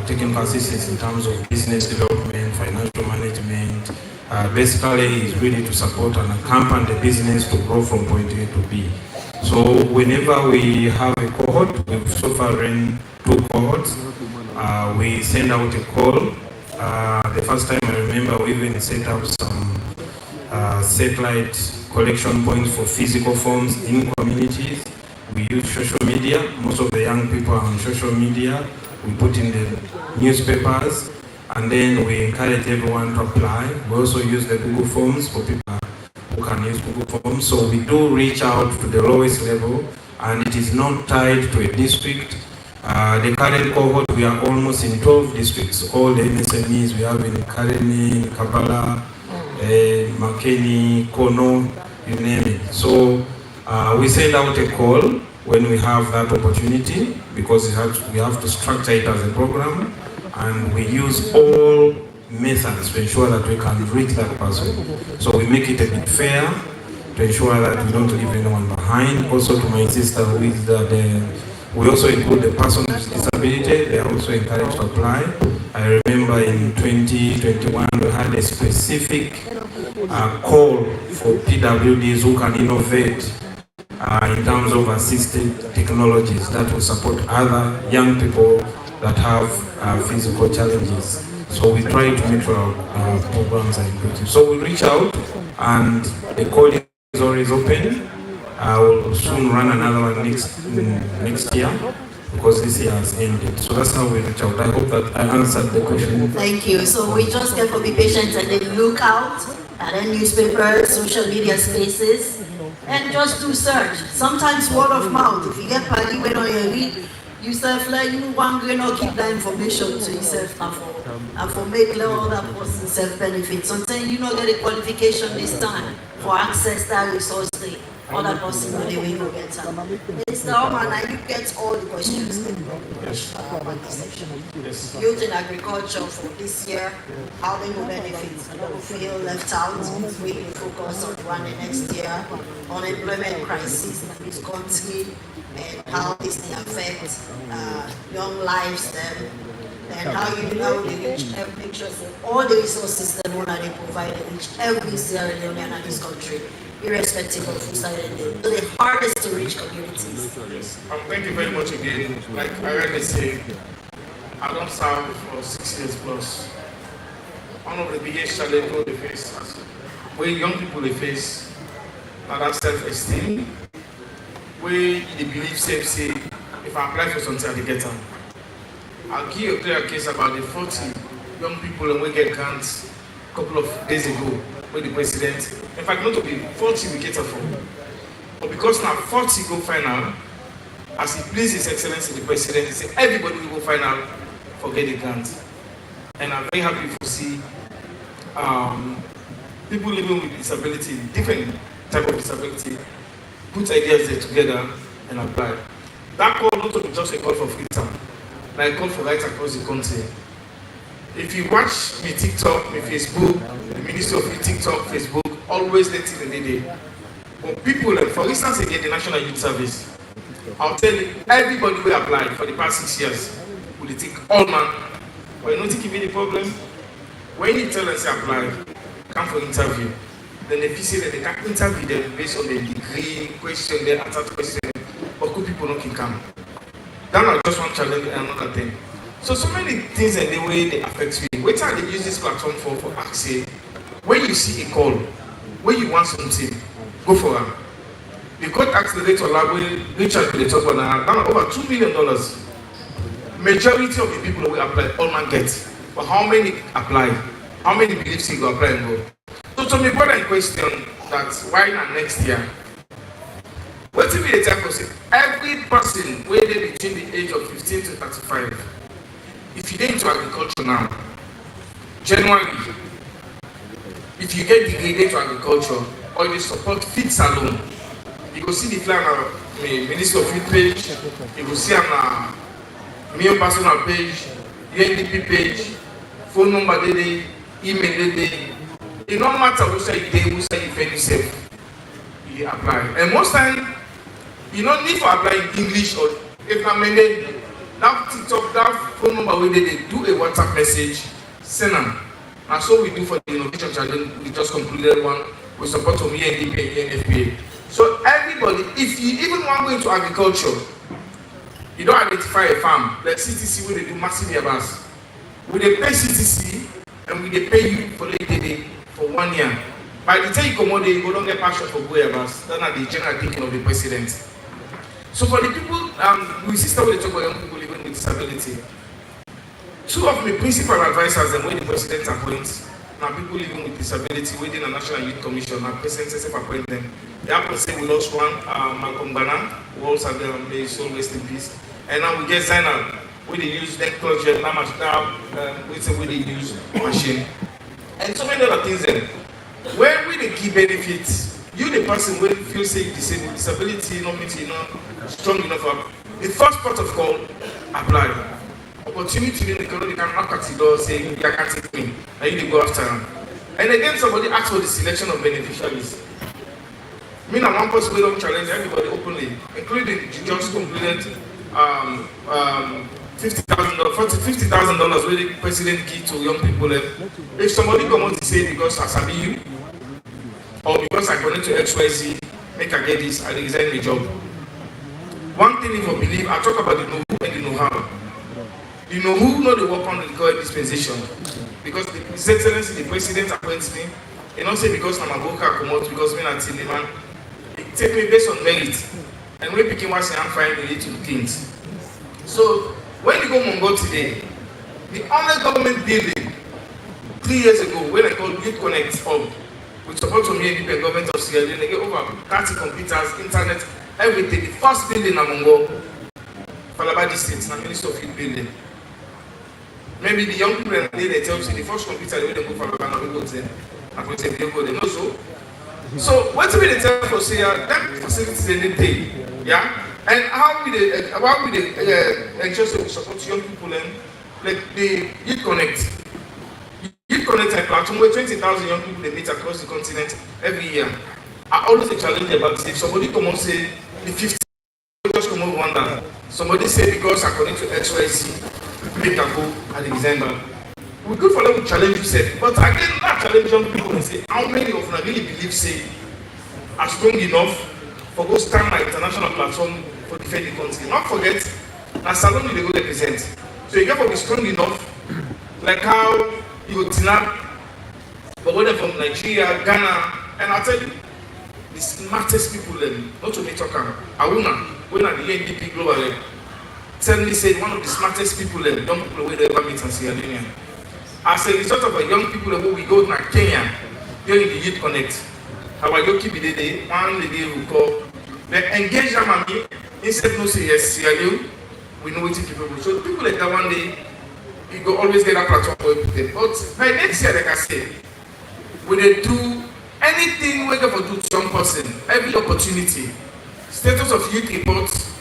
technical assistance in terms of business development, financial management. Basically, is really to support and accompany the business to grow from point A to B. So whenever we have a cohort, we've so far run 2 cohorts. We send out a call. The first time I remember, we even set up some satellite collection points for physical forms in communities. We use social media. Most of the young people are on social media. We put in the newspapers, and then we encourage everyone to apply. We also use the Google Forms for people who can use Google Forms. So we do reach out to the lowest level, and it is not tied to a district. The current cohort, we are almost in 12 districts. All the MSMEs we have in Kareni, Kabala, Makeni, Kono, you name it. So we send out a call when we have that opportunity, because we have to structure it as a program, and we use all methods to ensure that we can reach that person. So we make it a bit fair to ensure that we don't leave anyone behind. Also, to my sister who is we also include the person with disability. They are also encouraged to apply. I remember in 2021 we had a specific call for PWDs who can innovate in terms of assisted technologies that will support other young people that have physical challenges. So we try to make sure our programs are inclusive. So we reach out, and the call is always open. I will soon run another one next year, because this year has ended. So that's how we reach out. I hope that I answered the question. Thank you. So we just get to be patient and then look out at the newspapers, social media spaces, and just do search. Sometimes word of mouth. If you get party when you read, you self like you one grain or keep that information to yourself and for make all that person self benefit. Sometimes you don't get a qualification this time for access that resource thing. Other person will they will get some. Mr. Oman, and you get all the questions. Yes. Youth in agriculture for this year, how they will benefit. I don't feel left out. We will focus on one next year. Unemployment crisis in this country and how this will affect young lives then. And how you know they reach every picture all the resources that one they provide reach every Sierra Leonean in this country, irrespective of who side they live. So the hardest to reach communities. Yes. Thank you very much again. Like I already said, I don't serve for 6 years plus. One of the biggest challenges they face, where young people they face, are that self-esteem, where they believe say, if I apply for something, I get them. I'll give you a clear case about the 40 young people and we get grants a couple of days ago with the president. In fact, not to be 40 we get a phone. But because now 40 go final, as he pleases His Excellency the President, he said everybody will go final for get the grant. And I'm very happy to see people living with disability, different type of disability, put ideas there together and apply. That call not to be just a call for free time. Like call for rights across the country. If you watch me TikTok, me Facebook, the Ministry of TikTok, Facebook, always letting the day. But people, for instance, again, the National Youth Service, I'll tell you, everybody will apply for the past 6 years. Will they take all man? But you know, think be the problem? When you tell them to apply, come for interview, then they feel that they can interview them based on the degree, question, their answer to question, but good people not can come. That's just one challenge and another thing. So many things and the way they affect you. Wait till they use this platform for access. When you see a call, when you want something, go for it. The court accelerator lab will reach out to the top one over $2 million. Majority of the people will apply, all man get. But how many apply? How many believe they go apply and go? So to me, what I question that why not next year? What if we tell us every person waiting between the age of 15 to 35, if you get into agriculture now, January, if you get degree into agriculture or you support Feed Salone, you go see the plan of the Minister of Youth page, you go see on my own personal page, UNDP page, phone number they email they. It no matter who say you day, who say you pay yourself, you apply. And most time, you don't need to apply in English or if I'm in that TikTok, that phone number where they do a WhatsApp message, send them. And so we do for the innovation challenge. We just concluded one. We support from ENDP and FPA. So everybody, if you even want to go into agriculture, you don't identify a farm, like CTC where they do massive yabas. We they pay CTC and we they pay you for the day for 1 year. By the time you come on there, you go don't get passion for go yabas. That's not the general thinking of the president. So for the people, we see stuff with the young people living with disability. Two of my principal advisors and when the president appoints, now people living with disability within the National Youth Commission, now President Sesef appoint them. They have to say we lost one, Malcolm Bana, who also have the soul rest in peace. And now we get Zainab, where they use technology, now we they use machine. And so many other things then. Where we the key benefits, you the person will feel say disabled, disability, not meeting, not strong enough. The first part of call, apply. Opportunity in the economy can knock at the door saying, you can't take me, and you go after them. And again, somebody asks for the selection of beneficiaries. Me and one person will challenge everybody openly, including the just completed $50,000 where the president give to young people. If somebody come out to say because I sabi you, or because I connect to XYZ, make I get this, I resign my job. One thing if I believe, I talk about the know who and the know how. You know who know the work on the current dispensation. Because His Excellency, the President appoints me, and not say because I'm a broker come out, because me not the man. It take me based on merit. And when picking was I'm fine with little things. So when you go Mongo today, the only government building 3 years ago, when I called Youth Connect Hub, with support from the independent government of Sierra Leone, they get over 30 computers, internet, everything. The first building in Mongo, Falabadi State, the Minister of Youth building. Maybe the young people they tell you the first computer they go for Falabadi, we go there. And we say they go there. Also, so what do they tell us here? That facilities they didn't take, yeah. And how we ensure that we support young people and like the Youth Connect. Youth Connect a platform where 20,000 young people they meet across the continent every year. I always a challenge about this. If somebody come and say the 50 just come over Rwanda. Somebody say because according to XYZ, make a go at the December. We good for them to challenge yourself. But again, not challenge young people and say how many of them really believe say are strong enough for go stand by international platform for defend the country. Not forget, that Salone they go represent. So you have to be strong enough, like how you go Tina, but when they're from Nigeria, Ghana, and I tell you, the smartest people, not to me talking, Awuna, when at the NDP Global, tell me say one of the smartest people, young people where they ever meet in Sierra Leone. As a result of a young people who we go to Kenya, during the Youth Connect, our yoki be the one the day we call, they engage them and me, instead no say yes, Sierra Leone, we know what people do. So people like that one day, you go always get a platform for people. But by next year, like I say, when they do anything we can do to young person, every opportunity, status of youth reports,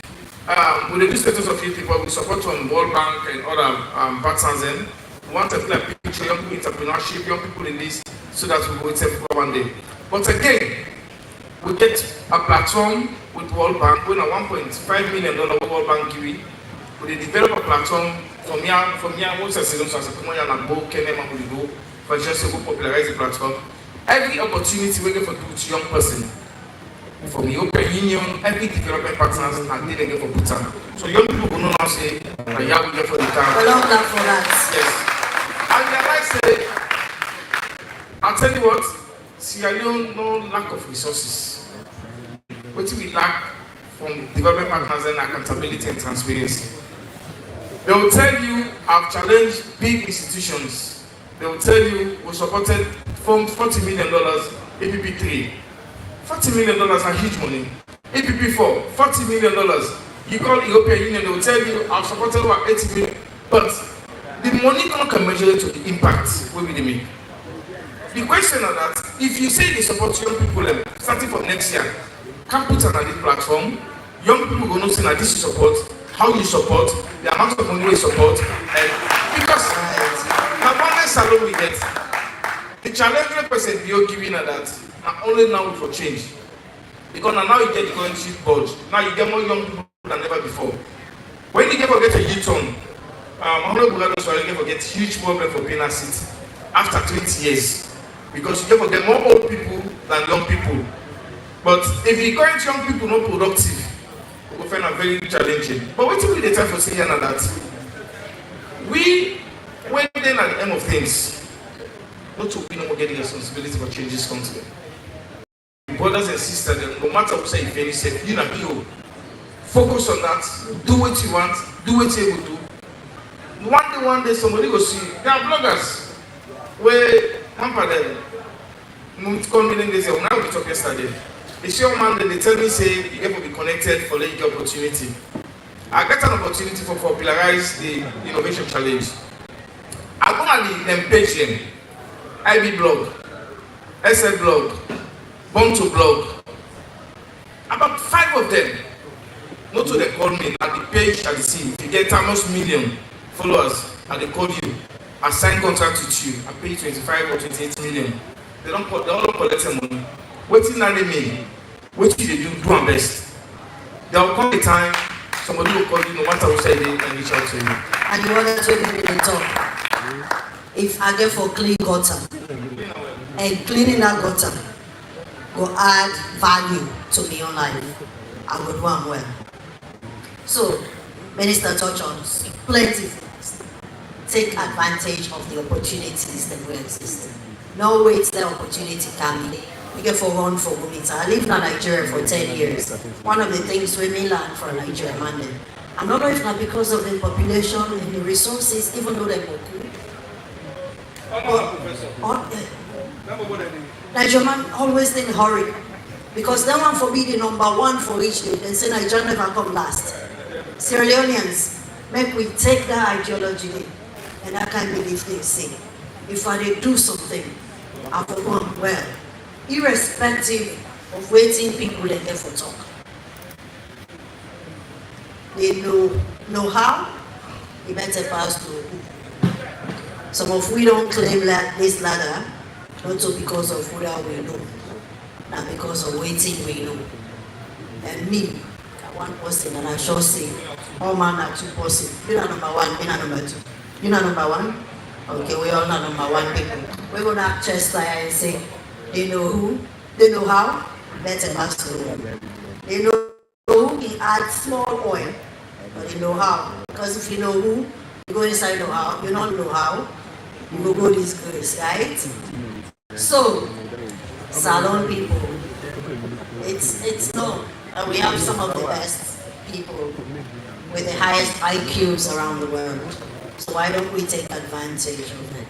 when they do status of youth report, we support from World Bank and other partners. We want to play a picture, young people entrepreneurship, young people in this, so that we will take one day. But again, we get a platform with World Bank, when a $1.5 million World Bank give it, we develop a platform from here, most of the citizens as a community and both Kenya and Buligo, for just to popularize the platform. Every opportunity we get for to young person, from the European Union, every development partners, and they get for Bhutan. So young people will not now say, yeah, we get for the town. Along that for that. Yes. And I say, I'll tell you what, Sierra Leone no lack of resources. What we lack from development partners and accountability and transparency. They will tell you, I've challenged big institutions. They will tell you, we supported from $40 million, APP 3. $40 million are huge money. APP 4, $40 million. You call European Union, they will tell you, I've supported over $80 million. But the money can measure it to the impact we will make. The question is that, if you say they support young people, starting from next year, can't put on this platform, young people will not say that this is support, how you support, the amount of money you support, and because now one Salone we get, the challenge person you're giving her that not only now for change, because now you get the current youth board, now you get more young people than ever before. When you get a youth on, Honorable Governor Swahili forget huge problem for Pena City after 20 years because you get forget more old people than young people. But if the current young people not productive, we will find it very challenging. But what will be the time for saying that? We, when then at the end of things, not to be no more getting responsibility for change this country. Brothers and sisters, no matter what say, very safe, you know, focus on that, do what you want, do what you able to do. One day somebody go see, there are bloggers where hamper them. Convenient days, when I was talking yesterday, the young man they tell me say you have to be connected for the opportunity. I got an opportunity for popularize the innovation challenge. I go on the page them, IB blog, SL blog, Born to blog. About 5 of them. Not to they call me at the page at the scene. If you get almost million followers and they call you, I sign contract with you, I pay you 25 or 28 million. They don't collect their money. Waiting on me. What do they do? Do our best. There will come a time somebody will call you no matter what say they and reach out to you. And the other two people they talk. If I get for clean gutter and cleaning that gutter will add value to me on life, I would do am well. So, Minister touch on plenty things. Take advantage of the opportunities that will exist. No wait the opportunity can be. We get for run for Gumita. I lived in Nigeria for 10 years. One of the things we may learn from Nigeria, man, I'm not if not because of the population and the resources, even though they're good. Nigeria man always in a hurry. Because that one for be the number one for each day. They say Nigeria never come last. Sierra Leoneans, make we take that ideology and I can't believe they say. If I did do something, I will go well. Irrespective of waiting people they there for talk. They know how, they better pass through. Some of we don't claim that this ladder, not so because of who we know, not because of waiting we know. And me, one person, and I shall say, all man are 2 persons. You are number 1, me are number 2. You are number 1? Okay, we all are number 1 people. We're going to have chest like and say, they know who, they know how, better pass through. They know who, he add small oil, but they know how. Because if you know who, you go inside know how, you don't know how, you will go this grace, right? So, Salone people, it's known. We have some of the best people with the highest IQs around the world. So why don't we take advantage of it?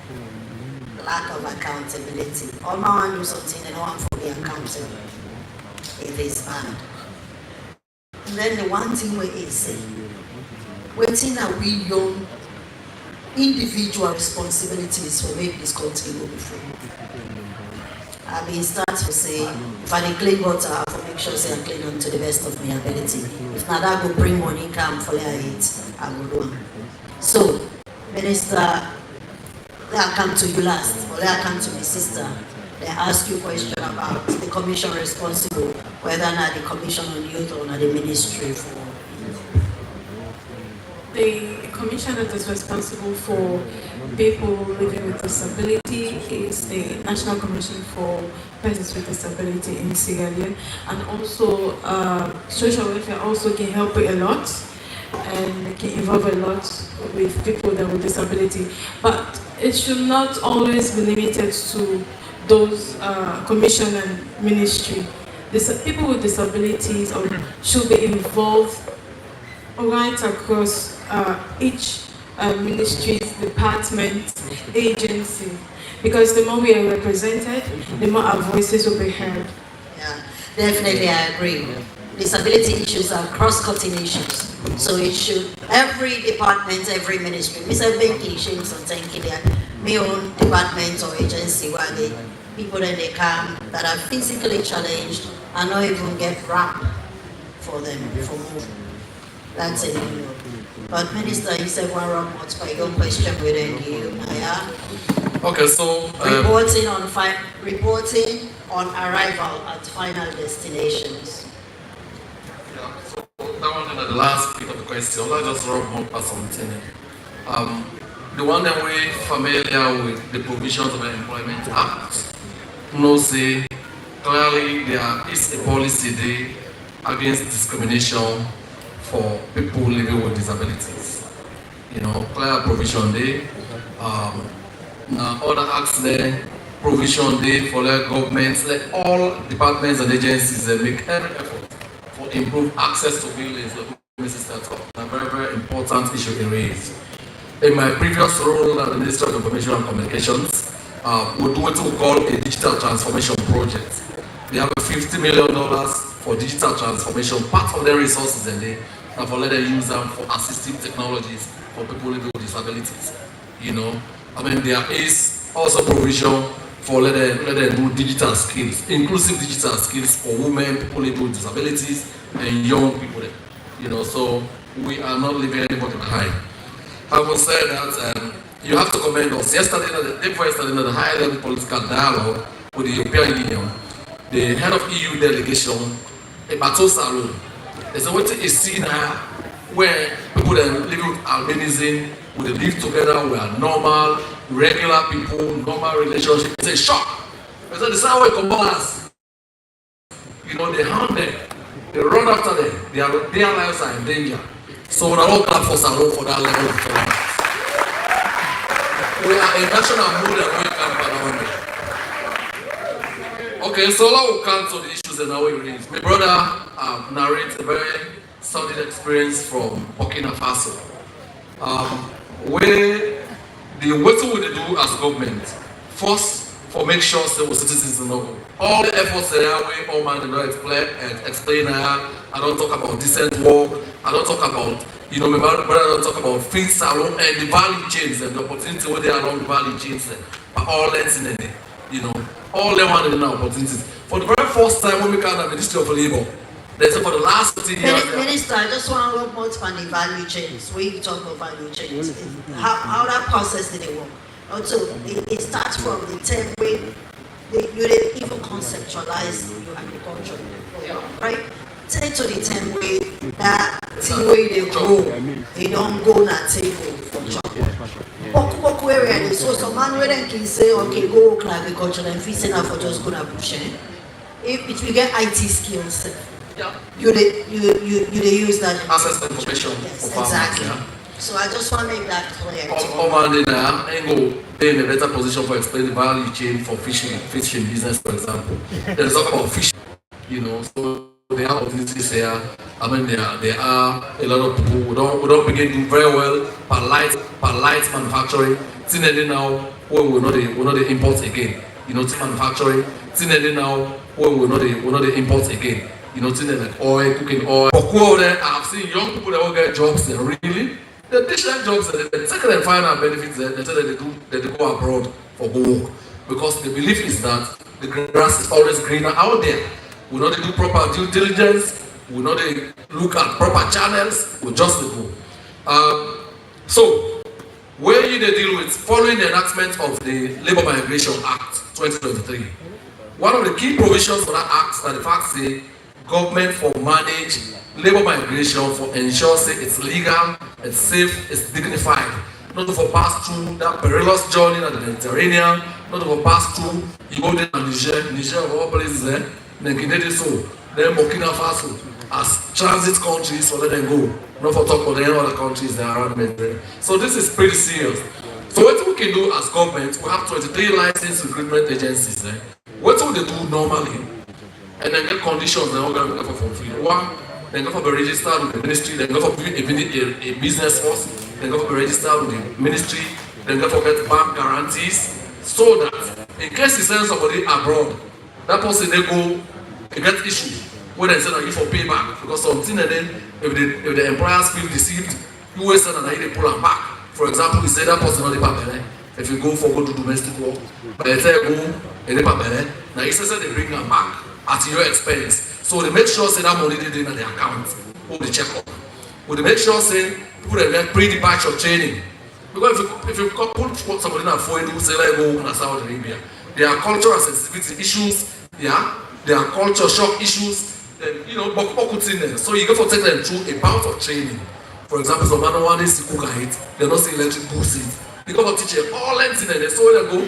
Lack of accountability. All my want do something and no one for be accountable. It is bad. And then the one thing we is waiting that we young individual responsibilities for make this country go before. I mean, start to say, if I clean water, I have to make sure say I clean them to the best of my ability. If not, I will bring money, come for their it, I will do it. So, Minister, let I come to you last, or let I come to my sister. They ask you a question about the commission responsible, whether or not the commission on youth or not the ministry for. The commission that is responsible for people living with disability is the National Commission for Persons with Disability in Sierra Leone, and also social welfare also can help a lot and can involve a lot with people that with disability, but it should not always be limited to those commission and ministry. People with disabilities should be involved right across each ministry's department, agency, because the more we are represented, the more our voices will be heard. Yeah, definitely I agree. Disability issues are cross-cutting issues. So it should, every department, every ministry, Mr. Benki, Shane, my own department or agency where the people that they come that are physically challenged and not even get wrapped for them for more. That's it. But Minister, you said one wrong what's by your question within you. Yeah. Okay, so reporting on arrival at final destinations. Yeah, so that one in the last bit of the question, I'll just rub more or something. The one that we're familiar with the provisions of the Employment Act, say clearly there is a policy there against discrimination for people living with disabilities. Clear provision there. Other acts there, provision there for the governments, like all departments and agencies that make every effort for improve access to buildings. A very, very important issue to raise. In my previous role at the Ministry of Information and Communications, we do what we call a digital transformation project. We have $50 million for digital transformation. Part of the resources in there are for letting use them for assistive technologies for people living with disabilities. There is also provision for letting do digital skills, inclusive digital skills for women, people living with disabilities, and young people. So we are not leaving anybody behind. Having said that, you have to commend us. Yesterday, the high level political dialogue with the European Union, the head of EU delegation, Salone, there's a way to see now where people that live with albinism, we live together, we are normal, regular people, normal relationships. It's a shock. Because the same way commoners, they hound them, they run after them, their lives are in danger. So we're all glad for Salone for that level of tolerance. We are a national mood and we can parliament. Okay, so now we'll come to the issues and how we raise. My brother narrates a very solid experience from Burkina Faso. Where what we do as government, first for make sure that we citizens know all the efforts that we all man explain. I don't talk about decent work. I don't talk about my brother don't talk about free salon and the value chains and the opportunity where they are along the value chains but all that's in there. All they want is opportunities. For the very first time when we come to the Ministry of Labor, they say for the last 15 years. Minister, I just want to look more on the value chains. Where you talk about value chains, how that process did it work? Also, it starts from the time when you didn't even conceptualize your agriculture, right? Take to the time where that thing where they grow, they don't go na table for chocolate. Boku area, so some man where they can say, okay, go to agriculture and if you for just go to bush. If you get IT skills, you use that. Access to information. Yes, exactly. So I just want to make that clear. Go be in a better position for explaining the value chain for fishing business, for example. There's talk about fishing, so there are opportunities here. There are a lot of people who don't begin to do very well polite manufacturing. Similarly now, where we're not the imports again. Manufacturing. Similarly now, where we're not the imports again. Like oil, cooking oil. For I've seen young people that will get jobs there. Really, the additional jobs, the second and final benefits they say that they go abroad for work because the belief is that the grass is always greener out there. We know they do proper due diligence. We know they look at proper channels. We just go. So, where you deal with following the enactment of the Labour Migration Act 2023, one of the key provisions for that act is the fact that government for manage labor migration for ensure say it's legal, it's safe, it's dignified. Not for pass through that perilous journey in the Mediterranean, not for pass through, you go there to Niger of all places there, then Burkina Faso as transit countries for let them go. Not for talk about any other countries that are around the Mediterranean. So this is pretty serious. So what we can do as government, we have 23 licensed recruitment agencies. What do they do normally? And then get conditions they're all going to go for free. One, they go for be registered with the ministry, they go for a business force, they go for be registered with the ministry, they go for get bank guarantees, so that in case you send somebody abroad, that person they get issued when they say that you for payback because something and then if the employers feel deceived, you will send and they pull them back. For example, you say that person not the papel. If you go to domestic work, but they say go in the papel, now you say they bring them back at your expense. So they make sure say that money they in the account or the check up. But they make sure say people that pre-batch of training. Because if you put somebody in a foreign who say like go to Saudi Arabia, there are cultural sensitivity issues, there are culture shock issues, then so you go for take them through a bout of training. For example, some man one is cook at it, they don't see electric goods it. Because of teaching all lengths in it, so they go,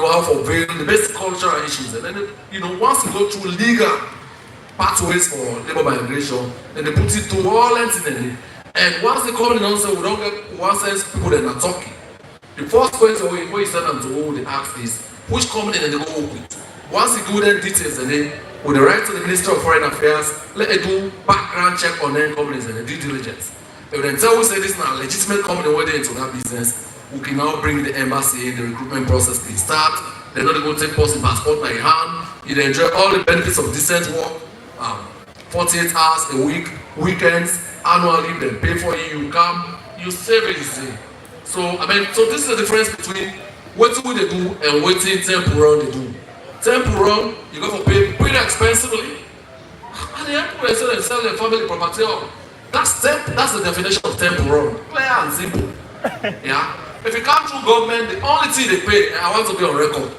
how for veil, the basic cultural issues. And then, once you go through legal pathways for labor migration, then they put it to all lengths in it. And once they come in and say, we don't get one sense people that are talking. The first question where you send them to who they ask is, which company they go work with? Once you give them details and then with the right to the Ministry of Foreign Affairs, let it do background check on them companies and the due diligence. If they tell we say this is not a legitimate company where they're into that business, we can now bring the embassy in, the recruitment process can start. They're not going to take post in passport by hand. You enjoy all the benefits of decent work, 48 hours a week, weekends, annual leave, they pay for you, you come, you save it. So this is the difference between what they do and what temporal they do. Temporal, you go for pay pretty expensively. And the people they sell their family property. That's the definition of temporal. Clear and simple. Yeah. If you come through government, the only thing they pay, and I want to be on record,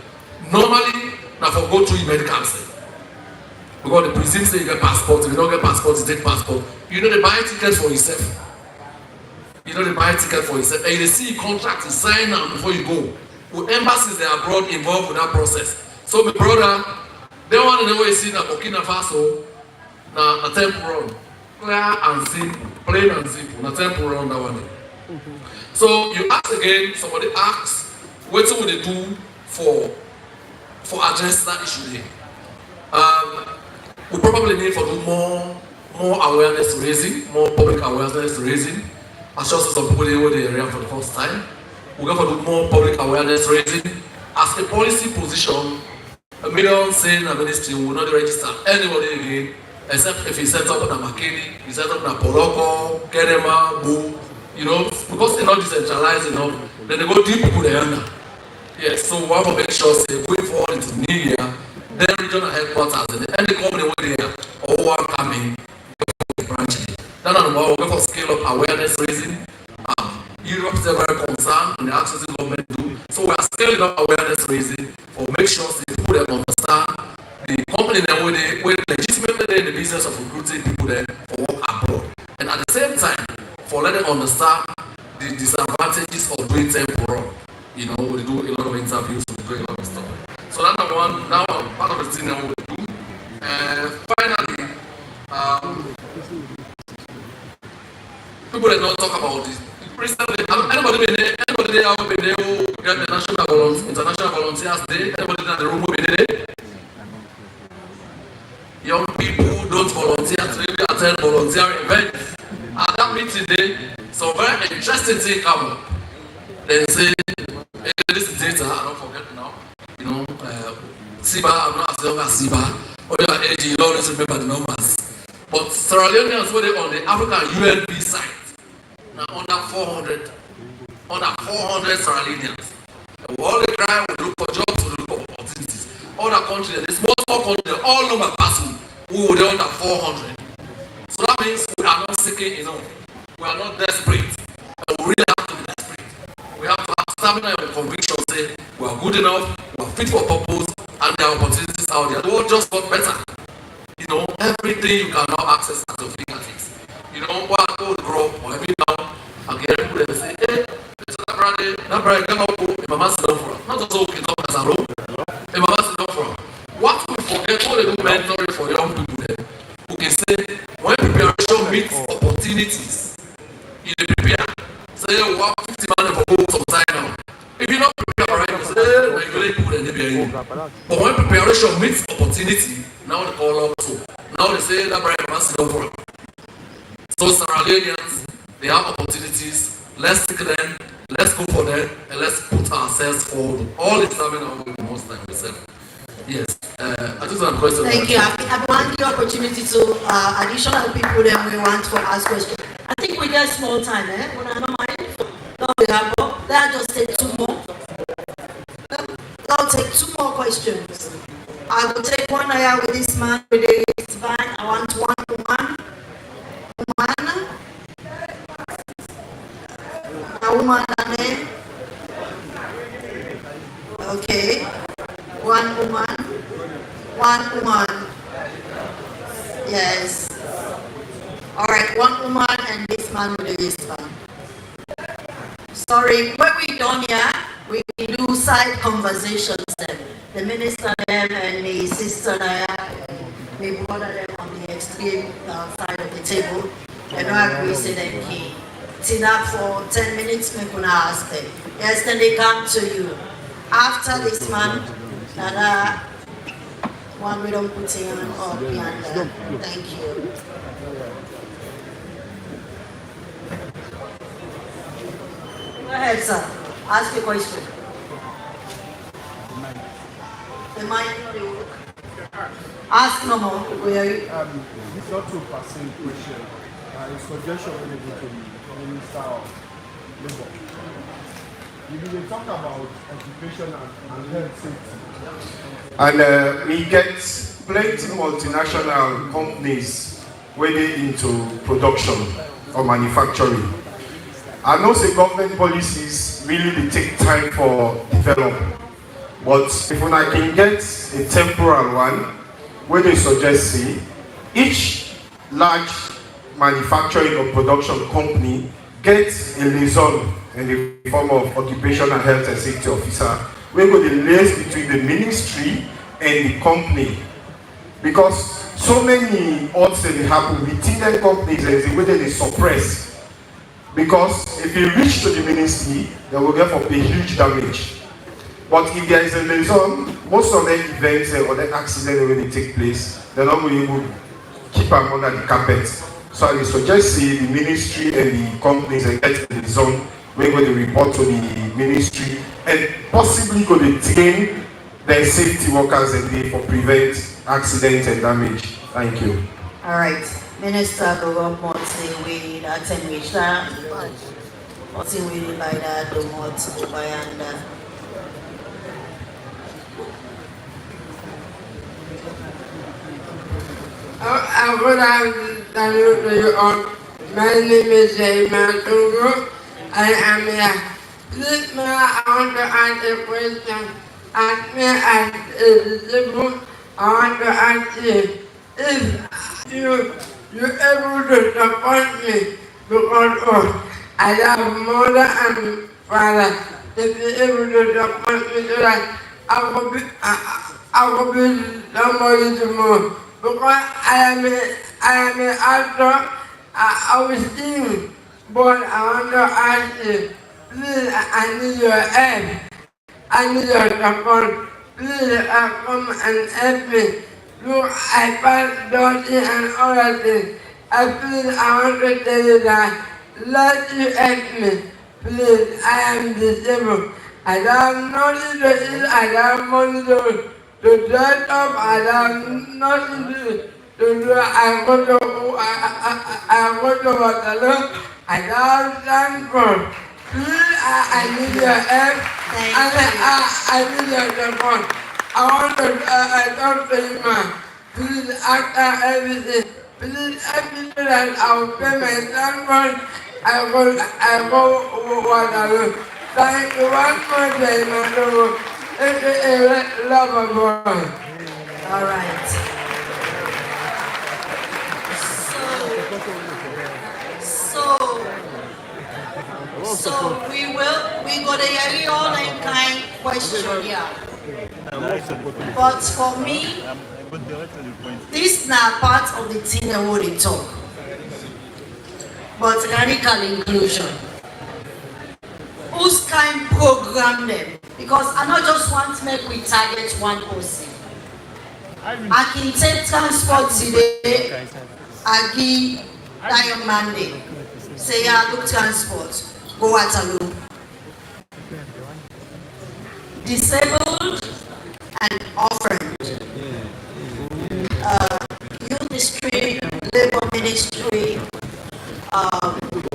normally now for go through medical center. Because the presume say you get passport, if you don't get passport, you take passport. They buy tickets for yourself. They buy ticket for yourself. And they see contract, you sign now before you go. With embassies they are abroad involved with that process. So my brother, they want to know where you see that Burkina Faso, na temporal. Clear and simple, plain and simple, na temporal that one. So you ask again, somebody asks, what would they do for address that issue there? We probably need to do more awareness raising, more public awareness raising. As just some people they were the area for the first time. We're going to do more public awareness raising. As a policy position, a million saying a ministry will not register anybody again, except if he set up a McKinney, he set up a Poloko, Kenema, Boo, because they're not decentralized enough, then they go deep people there now. Yes, so we want to make sure say going forward into the new year, then regional headquarters and any company where they are or one coming branch. Then on the we're going for scale up awareness raising. Europe is very concerned and the access government do. So we are scaling up awareness raising for make sure that people that understand the company that where legitimately in the business of recruiting people there for work abroad. And at the same time, for letting them understand the disadvantages of doing temporal. We do a lot of interviews, we do a lot of stuff. So that's number one, now part of the thing that we do. Finally, people that don't talk about this. Recently, anybody there have been there who get the International Volunteers Day? Anybody in the room who been there? Young people who don't volunteer to really attend volunteer events. At that meeting day, some very interesting thing come up. They say, hey, this is data, I don't forget now. SIBA, I'm not as young as SIBA. Or your age, you always remember the numbers. But Sierra Leoneans were on the African UNP site. Now under 400 Sierra Leoneans. All the crime will look for jobs, will look for opportunities. Other countries, the small countries, all number person who were under 400. So that means we are not seeking enough. We are not desperate. And we really have to be desperate. We have to have stamina and conviction, say we are good enough, we are fit for purpose, and there are opportunities out there. The world just got better. Everything you can now access at your fingertips. What I go grow up or every now and get people that say, hey, that brother come up, my mama sit down for us. Not just okay, talk as a role. My mama sit down for us. What we forget, what they do mentoring for young people there, who can say, when preparation meets opportunities, you prepare. Say, we have 50 man for go some time now. If you not prepare right, you say, regulate people and they be in. But when preparation meets opportunity, now they call up so. Now they say that brother must sit down for us. So Sierra Leoneans, they have opportunities. Let's take them, let's go for them, and let's put ourselves forward. All the time in most time ourselves. Yes. I just have a question. Thank you. I want the opportunity to additional people that we want to ask questions. I think we get small time, when I don't mind. No, we have that just take two more. I'll take two more questions. I will take one eye with this man with the wristband. I want one woman. A woman and then okay. One woman. Yes. Alright, one woman and this man with this one. Sorry, when we done here, we do side conversations then. The minister them and the sister there, we brother them on the extreme side of the table. They don't agree, say them key. Sit up for 10 minutes, we gonna ask them. Yes, then they come to you. After this man, that one we don't put in up yonder. Thank you. Go ahead, sir. Ask your question. The mic will work. Ask no more. It's not to passing question. A suggestion related to the Minister of Labour. We will talk about occupation and health safety. And we get plenty multinational companies wading into production or manufacturing. I know the government policies really take time for development, but if I can get a temporal one, where they suggest say, each large manufacturing or production company gets a liaison in the form of occupational health and safety officer. We go the liaison between the ministry and the company, because so many odds that happen within the companies and the way that they suppress. Because if you reach to the ministry, they will get for a huge damage. But if there is a liaison, most of the events or the accidents when they take place, they're not going to keep them under the carpet. So I suggest the ministry and the companies and get the liaison, we're going to report to the ministry and possibly go to train their safety workers and they for prevent accidents and damage. Thank you. All right. Minister go more we that and which that what's in we by that do more to by and I would have done you on. My name is Matungo. I am here. Please, I want to ask a question. Ask me as a civil. I want to ask you if you able to support me because I have mother and father. If you able to support me so that I will be somebody tomorrow. Because I am an actor, I was singing, but I want to ask you, please, I need your help. I need your support. Please come and help me. Look, I passed dirty and other things. Please, I want to tell you that, let you help me. Please, I am disabled. I have nothing to eat, I have money to dress up, I have nothing to do. I go to Waterloo, I have transport. Please, I need your help, and I need your support. I want to talk to you, man. Please, after everything, please help me so that I will pay my transport. I go Waterloo. Thank you one more day, madam. It's a lover boy. all right. So we go to hear all in kind question here. But for me, this is not part of the thing that we talk. But radical inclusion. Who's kind program them? Because I not just want to make we target one person. I can take transport today, I give Diamond Monday. Say yeah, look transport, go Waterloo. Disabled and orphaned. Youth ministry, labor ministry,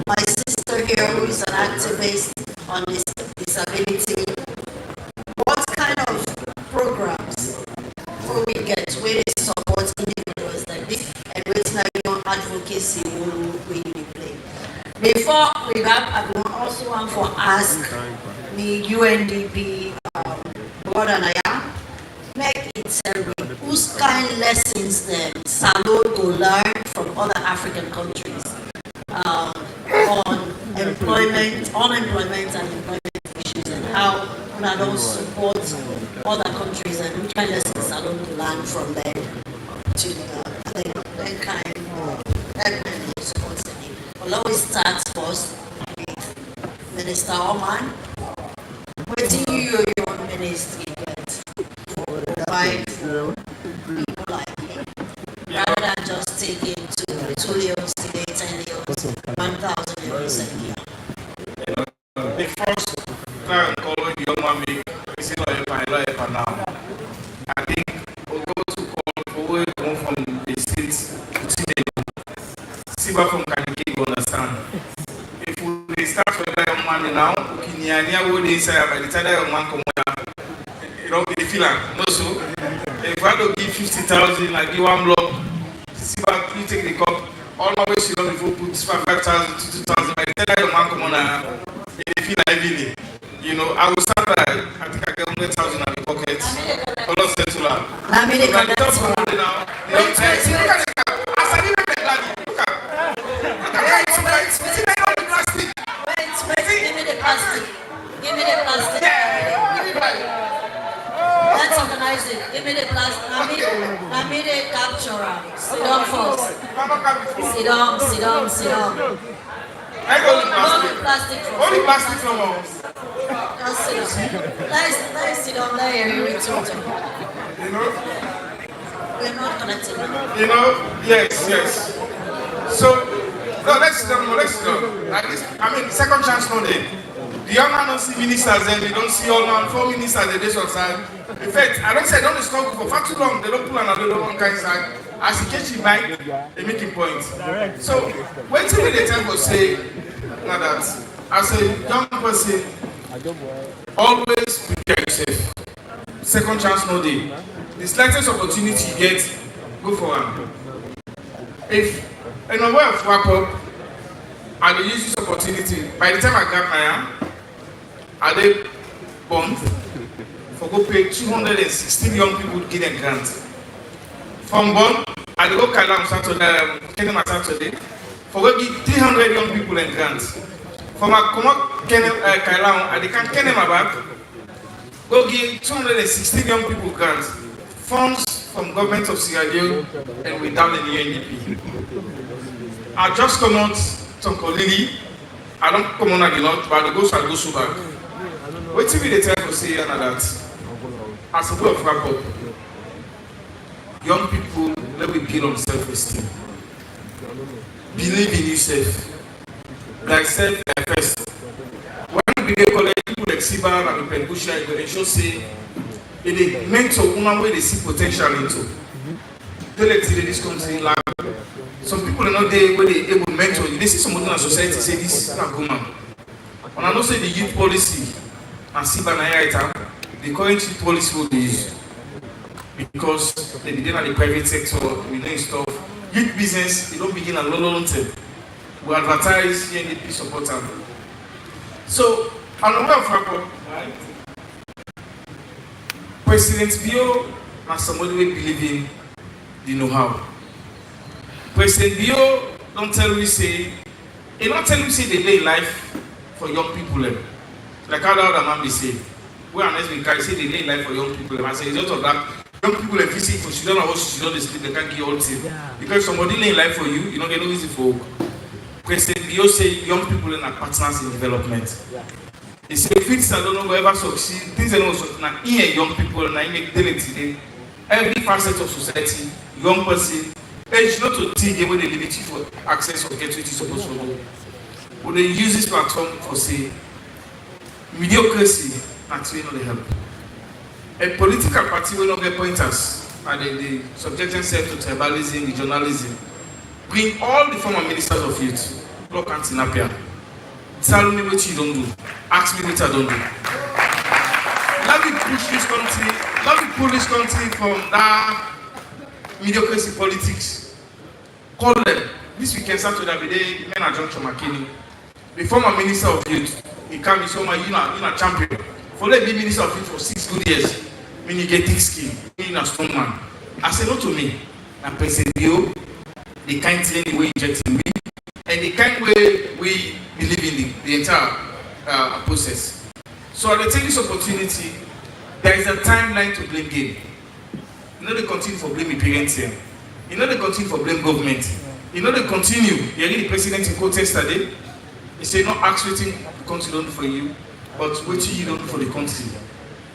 my sister here who is an activist on this disability. What kind of programs will we get where they support individuals like this and what's like your advocacy will we play? Before we wrap, I will also want to ask the UNDP brother Naya, make it celebrate whose kind lessons then Salone go learn from other African countries on unemployment and employment issues, and how we don't support other countries, and which kind of lessons Salone to learn from them to then kind of help support them. We'll always start first with Minister Oman. What do you your ministry get for provide for people like him, rather than just taking 2 years, 10 years, 1,000 euros a year? The first client called the young man make is lawyer now. I think we'll go to call for where we come from the states to see the from Kaniki to understand. If we start with the young man now, Kinyania would inside by the time the young man come out, you don't get the feeling. No, so if I don't give 50,000, I give one block, Siba, you take the cup, all my ways you don't even put 5,000 to 2,000, by the time the young man come out, they feel heavily. You know, I will start by, I think I get 100,000 in the pocket. Hold on, settle up. Let me now. Wait, give me the plastic. Give me the plastic. Let's organize it. Give me the plastic. Let me the capturer. Sit down first. Sit down. I go to plastic. Only plastic from us. Just sit down. Let's sit down there. You know? We're not connected. You know? Yes. So, no, let's sit down. Like this, I mean, second chance no day. The young man don't see ministers then, they don't see all man, 4 ministers the days outside. In fact, I don't say don't struggle for far too long, they don't pull another one kind side. As he catch him back, they make him point. So, wait till the time will say, like that, as a young person, always prepare yourself. Second chance no day. The slightest opportunity you get, go for one. If in a way of wrap up, I will use this opportunity. By the time I got my arm, I did bond for go pay 216 young people to get a grant. From bond, I go Kalam Saturday, for go give 300 young people a grant. From a Kalam, I can get them back. Go give 216 young people grants. Funds from government of Sierra Leone and without the UNDP. I just come out to Kolili. I don't come on again, but I go so back. Wait till we the time to say that as a way of wrap up, young people, let me build on self-esteem. Believe in yourself. Like self first. When we college people like Siba and Penbusha, they should say, they mentor one way they see potential into. They like see this comes in life. Some people are not there where they able to mentor you. They see someone in a society say this is not good man. When I know say the youth policy and Siba Naya, the current youth policy will be used. Because they begin at the private sector, we doing stuff. Youth business, they don't begin at long term. We advertise, UNDP support them. So, I'm aware of rapport, right? President Bio and somebody we believe in the know-how. President Bio don't tell me say, he don't tell me say they lay life for young people. Like how the other man be say, we are next week I say they lay life for young people. I say result of that, young people like visit for children or children they sleep, they can't give all team. Because somebody lay life for you, you know they know easy for. President Bio say young people are partners in development. He say things that don't know ever succeed, things that don't succeed now here young people and I make daily today. Every facet of society, young person, age not to think about the ability for access or get what is supposed to do. But they use this platform for say mediocrity actually not help. A political party will not get pointers and they subject themselves to tribalism, regionalism. Bring all the former ministers of youth, block and Tinapia. Tell me what you don't do. Ask me what I don't do. Let me push this country, let me pull this country from that mediocrity politics. Call them. This weekend, Saturday, every day, men are John Chomakini. The former minister of youth, he can't be so much, you know, champion. For let be minister of youth for 6 good years, meaning you get thick skin, meaning a strong man. I said, not to me. And President Bio, the kind of way injecting me, and the kind way we believe in the entire process. So I take this opportunity. There is a timeline to blame game. You know they continue for blame the parents here. You know they continue for blame government. You know they continue. You hear the president in court yesterday. He said not ask waiting the country don't do for you, but waiting you don't do for the country.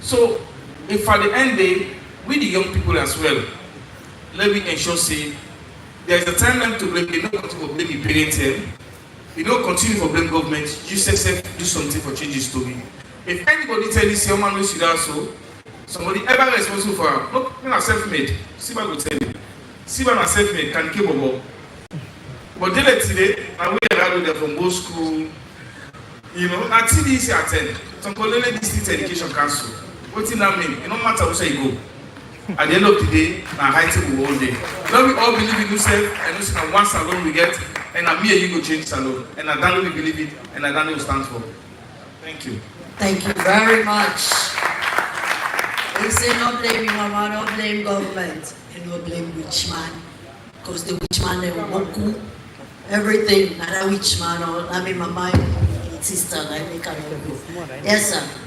So if at the end day, we the young people as well, let me ensure say there is a timeline to blame. You don't continue for blame the parents here. You don't continue for blame government. You say do something for change the story. If anybody tell you say man we should also, somebody ever responsible for not self-made. See what I will tell you. See what I self-made can keep a but then today, I will rather them from both school, you know, at TDC attend. Some colonial district education council. What does that mean? It don't matter where you go. At the end of the day, na high table one day. Now we all believe in yourself, and you see that one salon we get, and me and you go change salon, and I don't we believe it, and I don't know stand for. Thank you. Thank you very much. We say no blame mama, no blame government, and no blame witch man, because the witch man they will everything. Not a witch man or I mean my sister, I make a yes sir.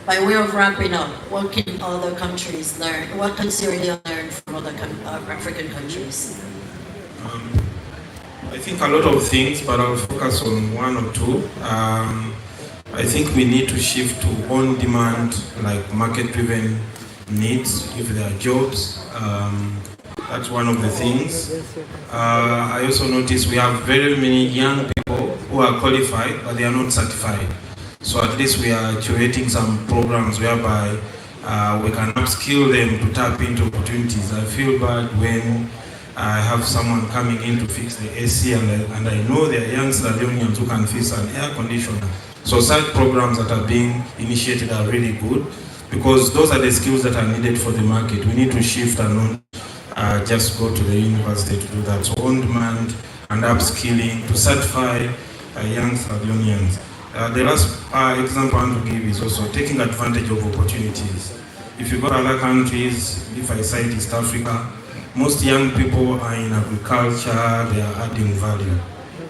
By way of wrapping up, what can other countries learn? What can Syria learn from other African countries? I think a lot of things, but I'll focus on one or two. I think we need to shift to on-demand, like market-driven needs, if there are jobs. That's one of the things. I also notice we have very many young people who are qualified, but they are not certified. So at least we are curating some programs whereby we can upskill them to tap into opportunities. I feel bad when I have someone coming in to fix the AC and I know there are young Salonians who can fix an air conditioner. So such programs that are being initiated are really good because those are the skills that are needed for the market. We need to shift and not just go to the university to do that. So on-demand and upskilling to certify young Salonians. The last example I want to give is also taking advantage of opportunities. If you go to other countries, if I cite East Africa, most young people are in agriculture, they are adding value.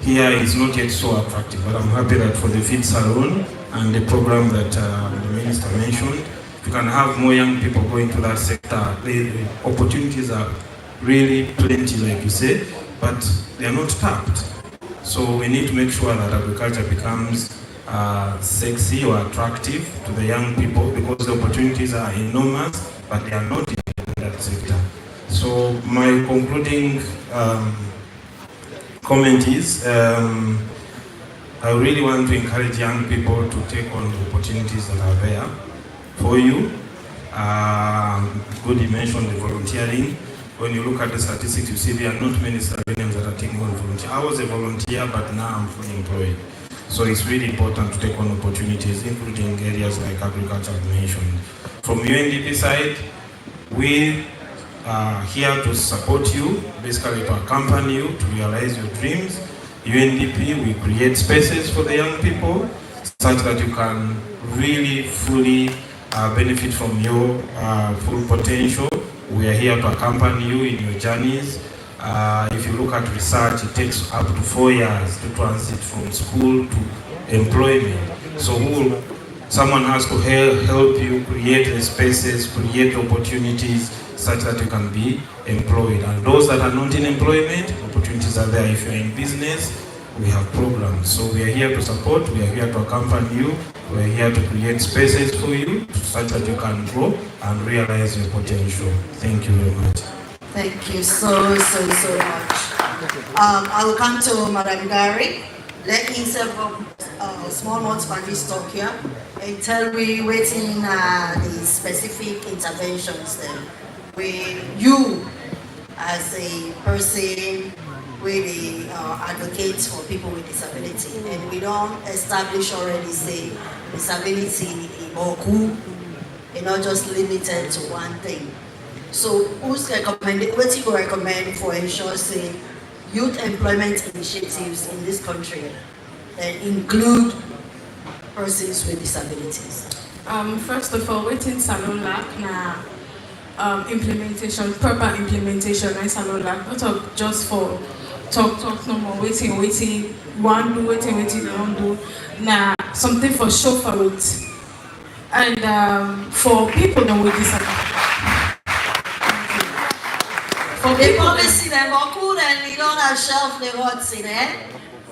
Here it's not yet so attractive, but I'm happy that for the Fit Salone and the program that the Minister mentioned, you can have more young people going to that sector. The opportunities are really plenty, like you say, but they are not tapped. So we need to make sure that agriculture becomes sexy or attractive to the young people because the opportunities are enormous, but they are not in that sector. So my concluding comment is I really want to encourage young people to take on the opportunities that are there for you. Good, you mentioned the volunteering. When you look at the statistics, you see there are not many Salonians that are taking on volunteer. I was a volunteer, but now I'm fully employed. So it's really important to take on opportunities, including areas like agriculture as mentioned. From UNDP side, we are here to support you, basically to accompany you to realize your dreams. UNDP, we create spaces for the young people such that you can really fully benefit from your full potential. We are here to accompany you in your journeys. If you look at research, it takes up to 4 years to transit from school to employment. So someone has to help you create the spaces, create opportunities such that you can be employed. And those that are not in employment, opportunities are there. If you're in business, we have programs. So we are here to support, we are here to accompany you, we are here to create spaces for you such that you can grow and realize your potential. Thank you very much. Thank you so much. I will come to Madam Gary. Let me serve a small months for this talk here and tell me waiting the specific interventions then. When you, as a person, really advocates for people with disability, and we don't establish already say disability in not just limited to one thing. So who's recommended, what you recommend for ensure say youth employment initiatives in this country that include persons with disabilities? First of all, within Salone now implementation, proper implementation, and all that. Not of just for talk, no more, waiting, one do, waiting, don't do. Nah, something for show for it. And for people that with disability. For the policy, them are cool and we don't have shelf the words in there.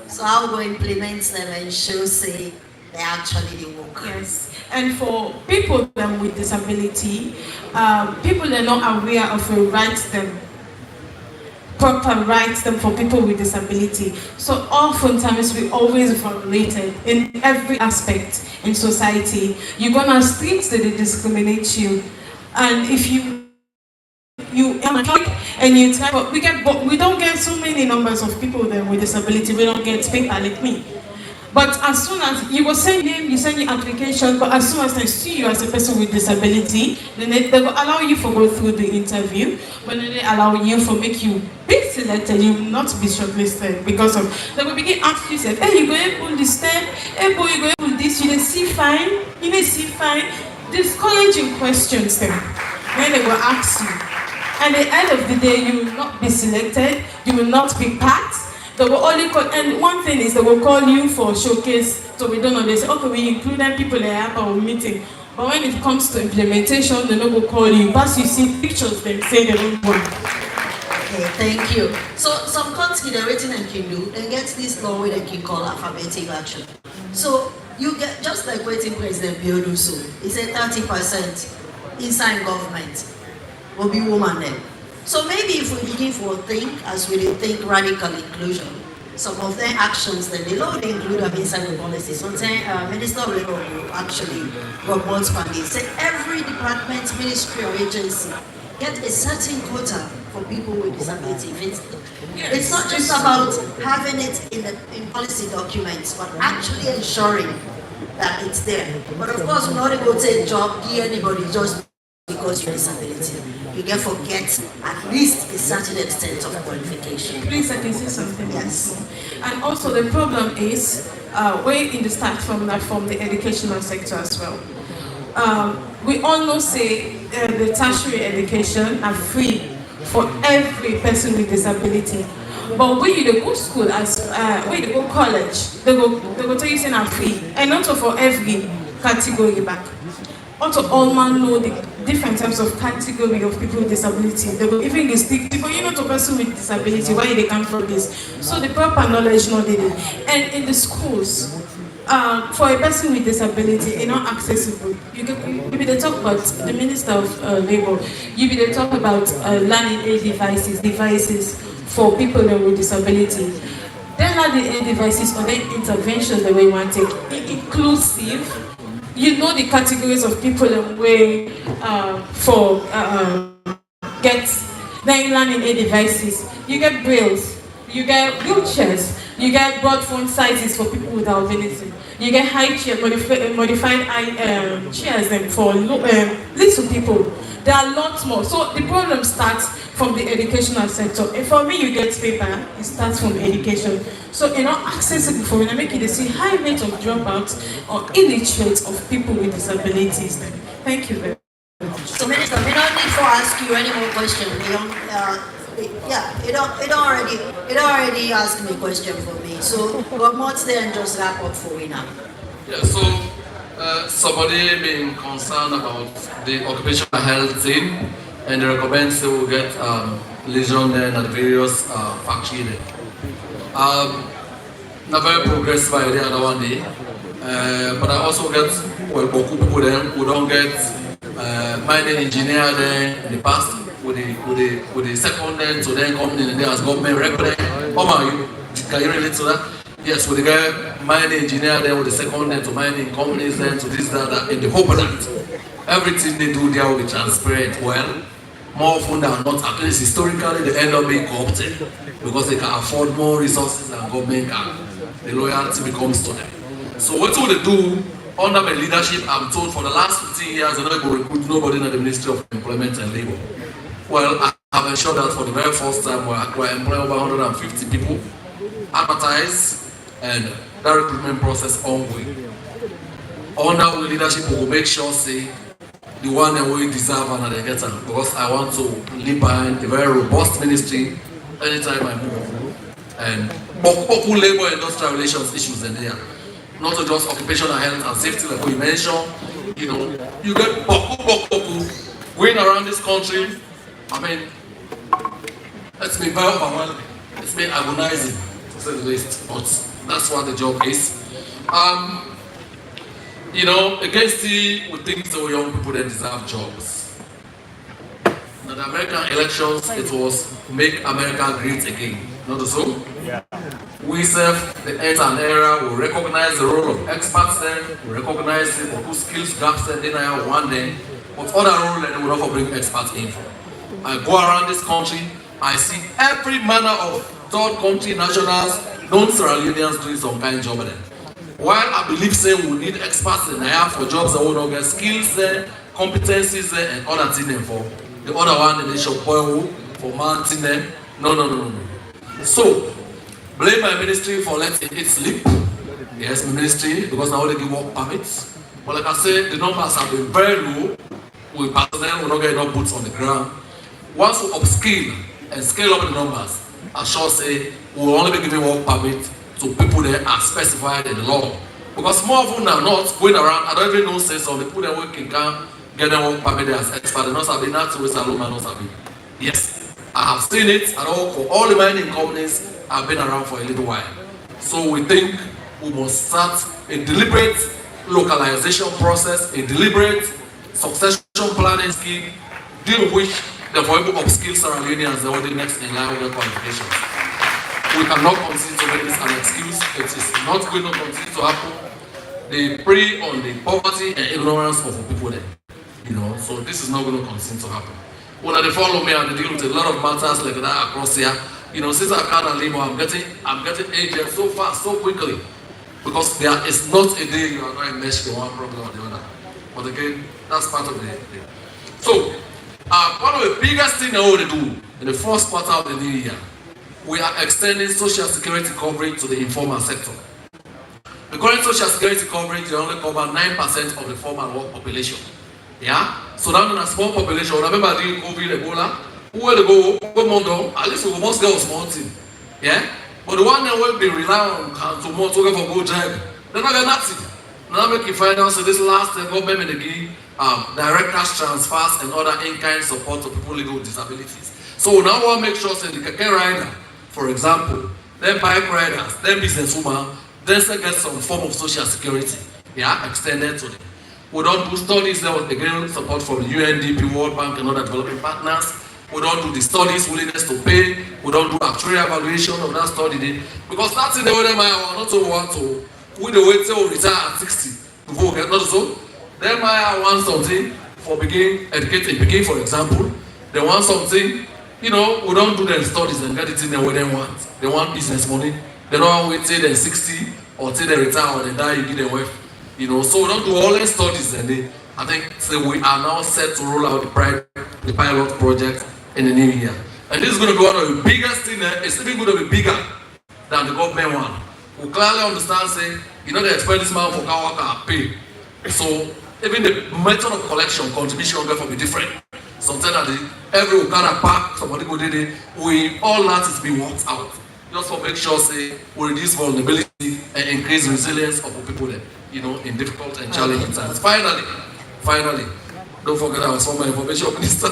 So how we implement them and show say they actually work. Yes, and for people them with disability, people are not aware of the rights them, proper rights them for people with disability. So oftentimes we always violated in every aspect in society. You go on streets that they discriminate you, and if you and you try, but we don't get so many numbers of people then with disability. We don't get paper like me. But as soon as you will send name, you send your application, but as soon as they see you as a person with disability, then they will allow you to go through the interview, but then they allow you to make you be selected, you will not be shortlisted because of, they will begin asking you, say, hey, you go able this step, hey boy, you go able this, you didn't see fine, discouraging questions then. Then they will ask you. At the end of the day, you will not be selected, you will not be packed. They will only call, and one thing is they will call you for showcase, so we don't know, they say, okay, we include them people they have our meeting. But when it comes to implementation, they don't go call you. But you see pictures, they say they don't want. Okay, thank you. So some countries they're waiting and can do, they get this law where they can call affirmative action. So you get, just like waiting President Biodu so, he said 30% inside government will be women then. So maybe if we begin to think as we think radical inclusion, some of their actions that they don't include them inside the policy. Sometimes Minister of Labour will actually report funding. Say every department, ministry or agency get a certain quota for people with disability. It's not just about having it in policy documents, but actually ensuring that it's there. But of course, we're not able to take a job, give anybody just because you're disability. You can forget at least a certain extent of qualification. Please, I can say something. Yes. And also the problem is, way in the start from the educational sector as well. We all know say the tertiary education are free for every person with disability. But when you go school as when you go college, they go tell you say I'm free, and not for every category back. Also, all man know the different types of category of people with disability. They will even speak people, you know, to person with disability, why they come from this. So the proper knowledge not needed. And in the schools, for a person with disability, it's not accessible. You be the talk about the Minister of Labour. You be the talk about learning aid devices for people with disability. Then are the aid devices or the interventions that we want to take inclusive. You know the categories of people and way for get learning aid devices. You get brailles, you get wheelchairs, you get broad phone sizes for people with albinism. You get high chair, modified chairs and for little people. There are lots more. So the problem starts from the educational sector. And for me, you get paper, it starts from education. So you're not accessible for when I make it, they see high rate of dropouts or illiterate of people with disabilities. Thank you very much. So Minister, we don't need to ask you any more questions. It already asked me a question for me. So we're more there and just wrap up for we now. Yeah, so somebody being concerned about the occupational health thing, and they recommend they will get lesion then at various factory there. Not very progressive idea the other one day, but I also get people then who don't get mining engineer there in the past with the second then to then come in there as government regular. Can you relate to that? Yes, with the guy mining engineer then with the second then to mining companies then to this that in the hope that everything they do there will be transparent. Well, more often than not, at least historically, they end up being co-opted because they can afford more resources than government can. The loyalty becomes to them. So what will they do under my leadership? I'm told for the last 15 years, they're not going to recruit nobody in the Ministry of Employment and Labour. Well, I have ensured that for the very first time, we're employing over 150 people, advertise, and that recruitment process ongoing. Under our leadership, we will make sure, say, the one that we deserve and I get them, because I want to leave behind a very robust ministry anytime I move. And boku labor industrial relations issues in there. Not just occupational health and safety like we mentioned. You know, you get boku going around this country. I mean, it's been very overwhelming. It's been agonizing, to say the least. But that's what the job is. You know, against the, we think so young people that deserve jobs. Now the American elections, it was make America great again. Not so? Yeah. We serve the end an era, we recognize the role of experts then, we recognize the skills gaps that they have one day, but other role that they will not bring experts in for. I go around this country, I see every manner of third country nationals, non-Sierra Leoneans doing some kind of job there. While I believe say we need experts in there for jobs that will not get skills there, competencies there, and other things for. The other one, they should for mounting them. No. So, blame my ministry for letting it slip. Yes, my ministry, because now they give work permits. But like I said, the numbers have been very low. With personnel, we're not getting enough boots on the ground. Once we upskill and scale up the numbers, I shall say we will only be giving work permits to people that are specified in the law. Because more of them are not going around, I don't even know say some people that working can get them work permit as experts. They're not sabi, not to Salone, not sabi. Yes. I have seen it and all the mining companies have been around for a little while. So we think we must start a deliberate localization process, a deliberate succession planning scheme, deal with which the able upskill Sierra Leoneans are the next in line with their qualifications. We cannot continue to make this an excuse. It is not going to continue to happen. They prey on the poverty and ignorance of the people there. You know, so this is not going to continue to happen. When they follow me and they deal with a lot of matters like that across here, you know, since I can't labor, I'm getting agents so fast, so quickly. Because there is not a day you are going to mesh the one problem or the other. But again, that's part of the thing. So, one of the biggest things I want to do in the first quarter of the new year, we are extending social security coverage to the informal sector. The current social security coverage, they only cover 9% of the formal work population. Yeah? So now in a small population, remember the COVID, Ebola, who will go, at least we must get a small team. Yeah? But the one that will be relying on to more to go for good job, they're not getting nothing. Now make you find out, so this last government again, direct cash transfers and other in-kind support to people living with disabilities. So now we'll make sure that the keke rider, for example, then bike riders, then businesswomen, then get some form of social security, yeah, extended to them. We don't do studies there with again support from UNDP, World Bank, and other developing partners. We don't do the studies, willingness to pay. We don't do actuarial evaluation of that study. Because that's in the way they might not to want to, we the wait till retire at 60 before we get not so. They might want something for begin educating, begin for example. They want something, you know, we don't do their studies and get it in the way they want. They want business money. They don't wait till they're 60 or till they retire or they die, you give them wealth. You know, so we don't do all the studies and I think so we are now set to roll out the pilot project in the new year. And this is going to be one of the biggest things, it's even going to be bigger than the government one. We clearly understand, say, you know, they expect this man for car worker pay. So even the method of collection, contribution will be different. Sometimes every kind of pack, somebody go did it, all that is being worked out. Just for make sure, say, we reduce vulnerability and increase resilience of the people there, you know, in difficult and challenging times. Finally, don't forget I was former information minister.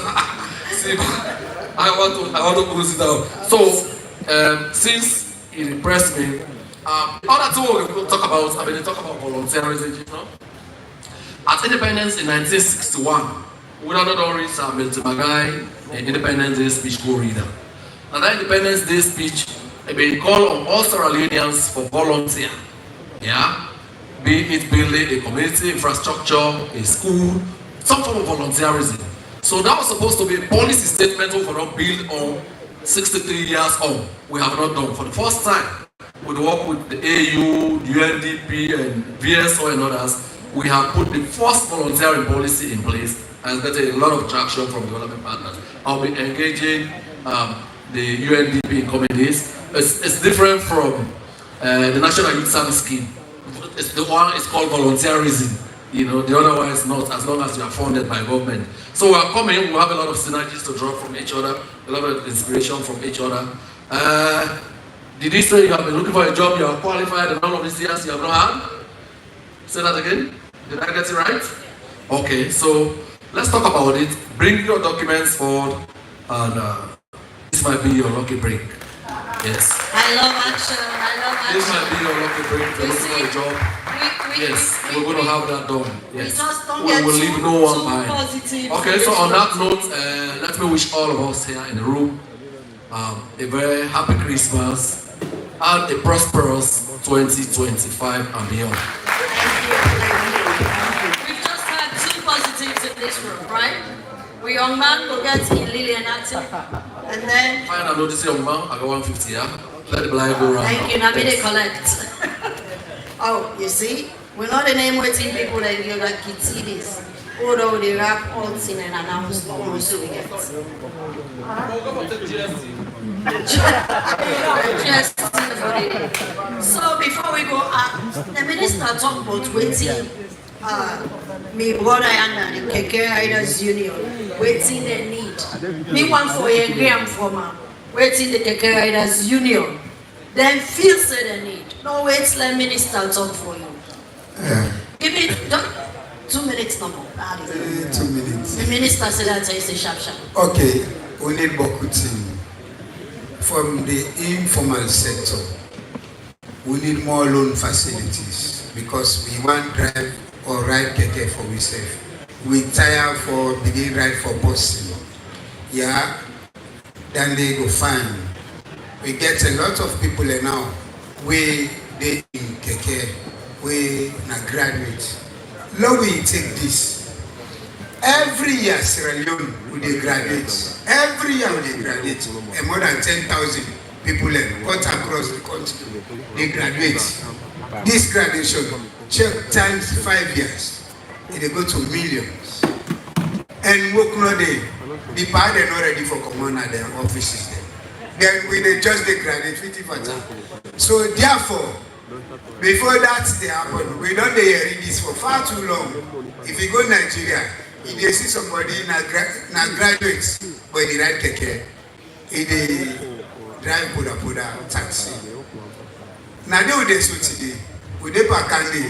See, I want to close it out. So, since he impressed me, other two we'll talk about, they talk about volunteerism, you know. At independence in 1961, we don't reach Milton Magai, Independence Day speech co-reader. And that Independence Day speech, they call on all Sierra Leoneans for volunteer. Yeah? Be it building a community infrastructure, a school, some form of volunteerism. So that was supposed to be a policy statement we not build on 63 years on. We have not done. For the first time, we work with the AU, UNDP, and VSO and others. We have put the first volunteering policy in place and it's getting a lot of traction from development partners. I'll be engaging the UNDP in coming days. It's different from the National Youth Service Scheme. It's the one is called volunteerism. You know, the other one is not, as long as you are funded by government. So we are coming, we have a lot of synergies to draw from each other, a lot of inspiration from each other. Did you say you have been looking for a job, you are qualified, and all of these years you have not had? Say that again? Did I get it right? Okay, so let's talk about it. Bring your documents forward, and this might be your lucky break. Yes. I love action. I love action. This might be your lucky break to look for a job. Yes, we're going to have that done. Yes. We will leave no one behind. Okay, so on that note, let me wish all of us here in the room a very happy Christmas and a prosperous 2025 and beyond. We've just had 2 positives in this room, right? We young man will get in Lillian acting, and then. Fine, I know this young man. I got 150, yeah? Let the blind go around. Thank you, now they collect. Oh, you see? We're not the name waiting people that you got kids this. Although they rap all in and announce almost so we get. So before we go up, the minister talk about waiting. Me brother and the Keke Riders Union waiting they need. Me one for a gram from waiting the Keke Riders Union. Then feel say they need. No wait, let minister talk for you. Give me 2 minutes no more. 2 minutes. The minister said that is a sharp. Okay, we need Bokutin. From the informal sector, we need more loan facilities because we want drive or ride keke for ourselves. We tire for begin ride for busing. Yeah, then they go fine. We get a lot of people now. We they in keke. We na graduate. Now we take this. Every year Sierra Leone we dey graduate. Every year we dey graduate. And more than 10,000 people cut across the country. They graduate. This graduation check times 5 years. They go to millions. And work no day. The part they not ready for common at their offices there. Then we dey just dey graduate 50%. So therefore, before that they happen, we don't dey hear this for far too long. If you go to Nigeria, if they see somebody na graduates, but they ride keke, if they drive poda taxi. Now they would so today, we dey pakandi,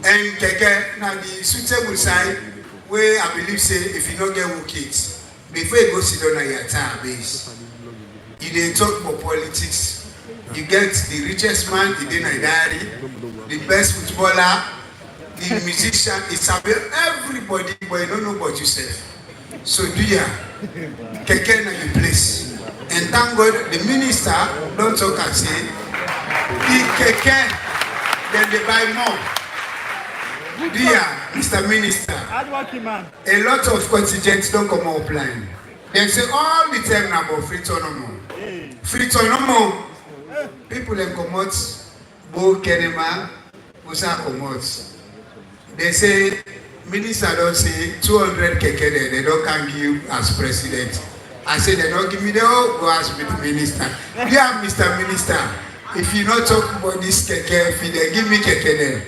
and keke na the suitable side where I believe say if you don't get work kids, before you go sit down at your tire base, you dey talk about politics. You get the richest man in the diary, the best footballer, the musician, it's about everybody, but you don't know about yourself. So do ya keke na your place. And thank God the minister don't talk and say the keke, then they buy more. Dear Mr. Minister, a lot of contingents don't come offline. They say all the time now about free tournament. Free tournament. People in Komot, Bo Kenema, Usa Komot. They say, minister don't say 200 keke there, they don't can give as president. I say they don't give me the whole, go ask me the minister. Yeah, Mr. Minister, if you not talk about this keke, if they give me keke there,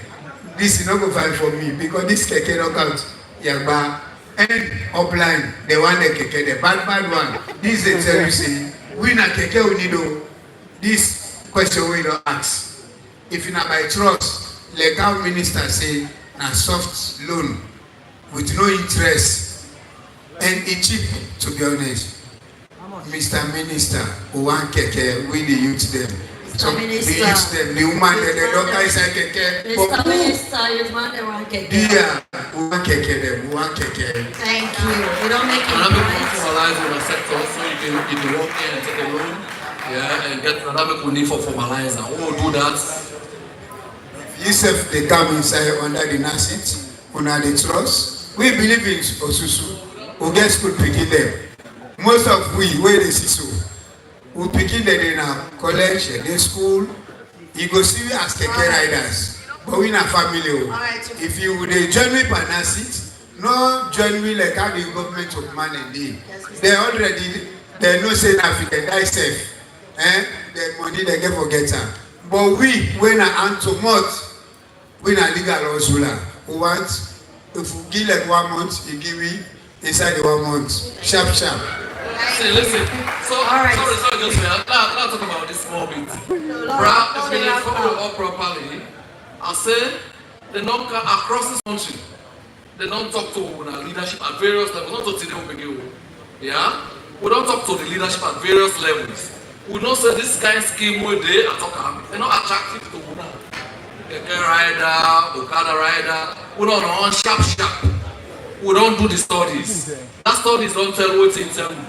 this is not go fine for me because this keke don't count. Yagba and upline, they want the keke, the bad one. This is the you say, we na keke we need this question we don't ask. If you not by trust, like our minister say, na soft loan with no interest and it's cheap to be honest. Mr. Minister, who want keke, we the youth them. So the youth them, the woman, the doctor is like keke. Mr. Minister, you want the one keke. Yeah, who want keke them, who want keke. Thank you. We don't make it right. right. Formalize in the sector so you can walk in and take a loan. Yeah, and get another need for formalizer. Who will do that? Yourself, they come inside under the NASIT, under the trust. We believe in Osusu. We get school picking them. Most of we, where they see so, we picking them in our college, in school. You go see we as keke riders, but we in a family. If you would join me by NASIT, no join me like how the government of man and day. They already, they know say Africa, die safe. The money they get for getter. But we, when I am to much, we na legal hustler. We want If you give like 1 month, you give me inside the 1 month. Sharp, sharp. See, listen. So, sorry, just let's talk about this small bit. It's been followed up properly. I said, they don't across this country. They don't talk to leadership at various levels. Not to today, yeah? We don't talk to the leadership at various levels. We don't say this kind of scheme where they are talking. They're not attractive to women. Keke rider, Okada rider. We don't know sharp. We don't do the studies. That studies don't tell what things tell you.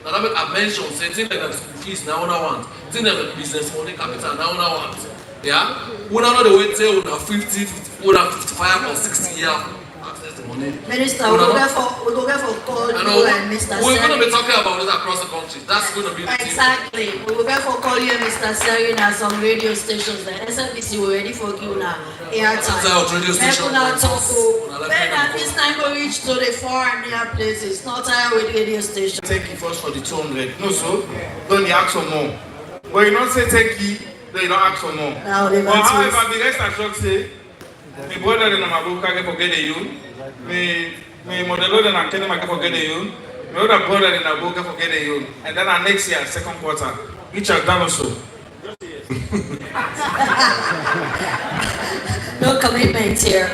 That I mentioned, say things like that fees now I want. Things like business money capital now I want. Yeah? We don't know the way tell we have 50, we have 55 or 60 years. Minister, we go get for call you and Mr. We're going to be talking about it across the country. That's going to be the exactly. We will get for call you and Mr. Seri at some radio stations. The SNBC will ready for you now. Airtime. Radio station. When at this time we reach to the far and near places, not tired with radio stations. Take it first for the 200. No, so don't you ask for more. But you don't say take it, then you don't ask for more. But however, the rest assured say, my brother and my book can forget the you. My modelo and I can forget the you. My other brother and I book can forget the you. And then our next year, second quarter, each of them also. No commitment here.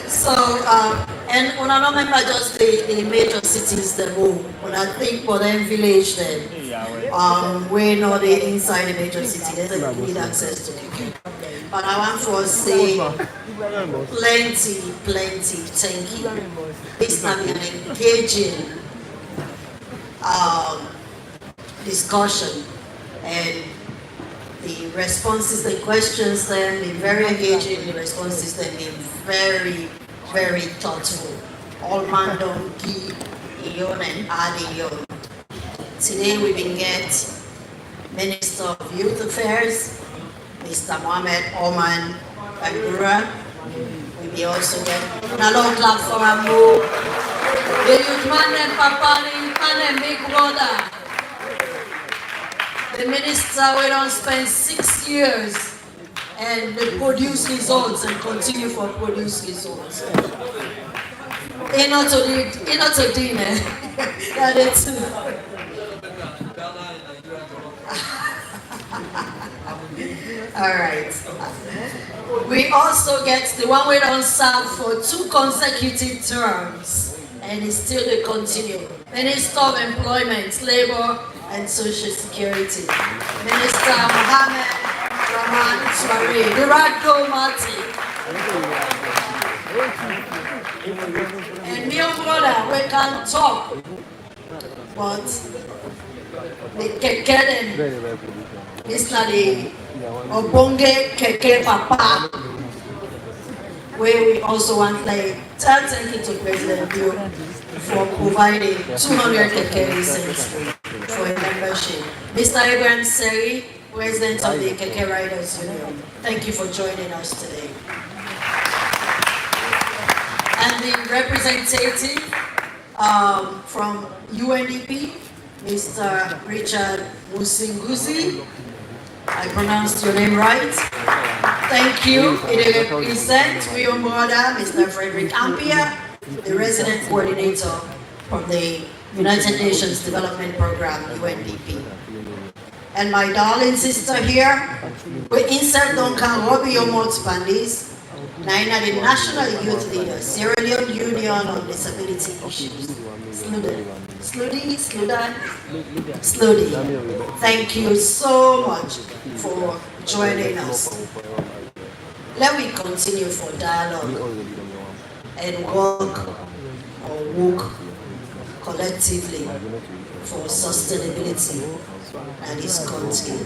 So, and when I don't remember just the major cities that move, when I think for them village then, we're not the inside the major city, they don't need access to it. But I want to say plenty, thank you. It's not an engaging discussion, and the responses, the questions then be very engaging, the responses then be very, very thoughtful. All man don't give Iyon and add Iyon. Today we will get Minister of Youth Affairs, Mr. Mohamed Oman Agura. We will also get a long clap for Amu, the youth man and papa and big brother. The minister will not spend 6 years and produce results and continue for produce results. Not a dinner. That is all right. We also get the one we don't serve for 2 consecutive terms, and it's still the continue. Minister of Employment, Labor and Social Security, Minister Mohamed Rahman Swari, the Radko Mati. And dear brother, we can talk, but the keke it's not the Obonge Keke Papa, where we also want like thank you to President Bio for providing 200 keke licenses for a membership. Mr. Abraham Seri, President of the Keke Riders Union, thank you for joining us today. And the representative from UNDP, Mr. Richard Musinguzi, I pronounced your name right. Thank you. It represents your brother, Mr. Frederick Ampia, the resident coordinator from the United Nations Development Program, UNDP. And my darling sister here, we insert Duncan Robbie Omot Pandis, Naina, the national youth leader, Sierra Leone Union on Disability Issues. Slowly. Thank you so much for joining us. Let me continue for dialogue and work collectively for sustainability in this country.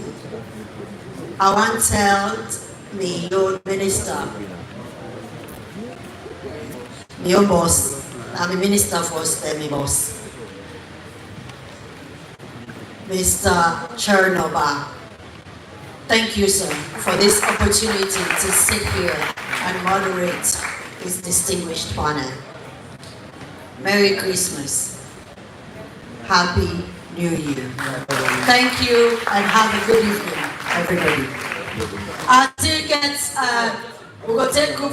I want to tell me, your minister, your boss, I'm a minister first, then my boss. Mr. Chernoba, thank you, sir, for this opportunity to sit here and moderate this distinguished panel. Merry Christmas. Happy New Year. Thank you and have a good evening, everybody. Our tickets, we're going to take group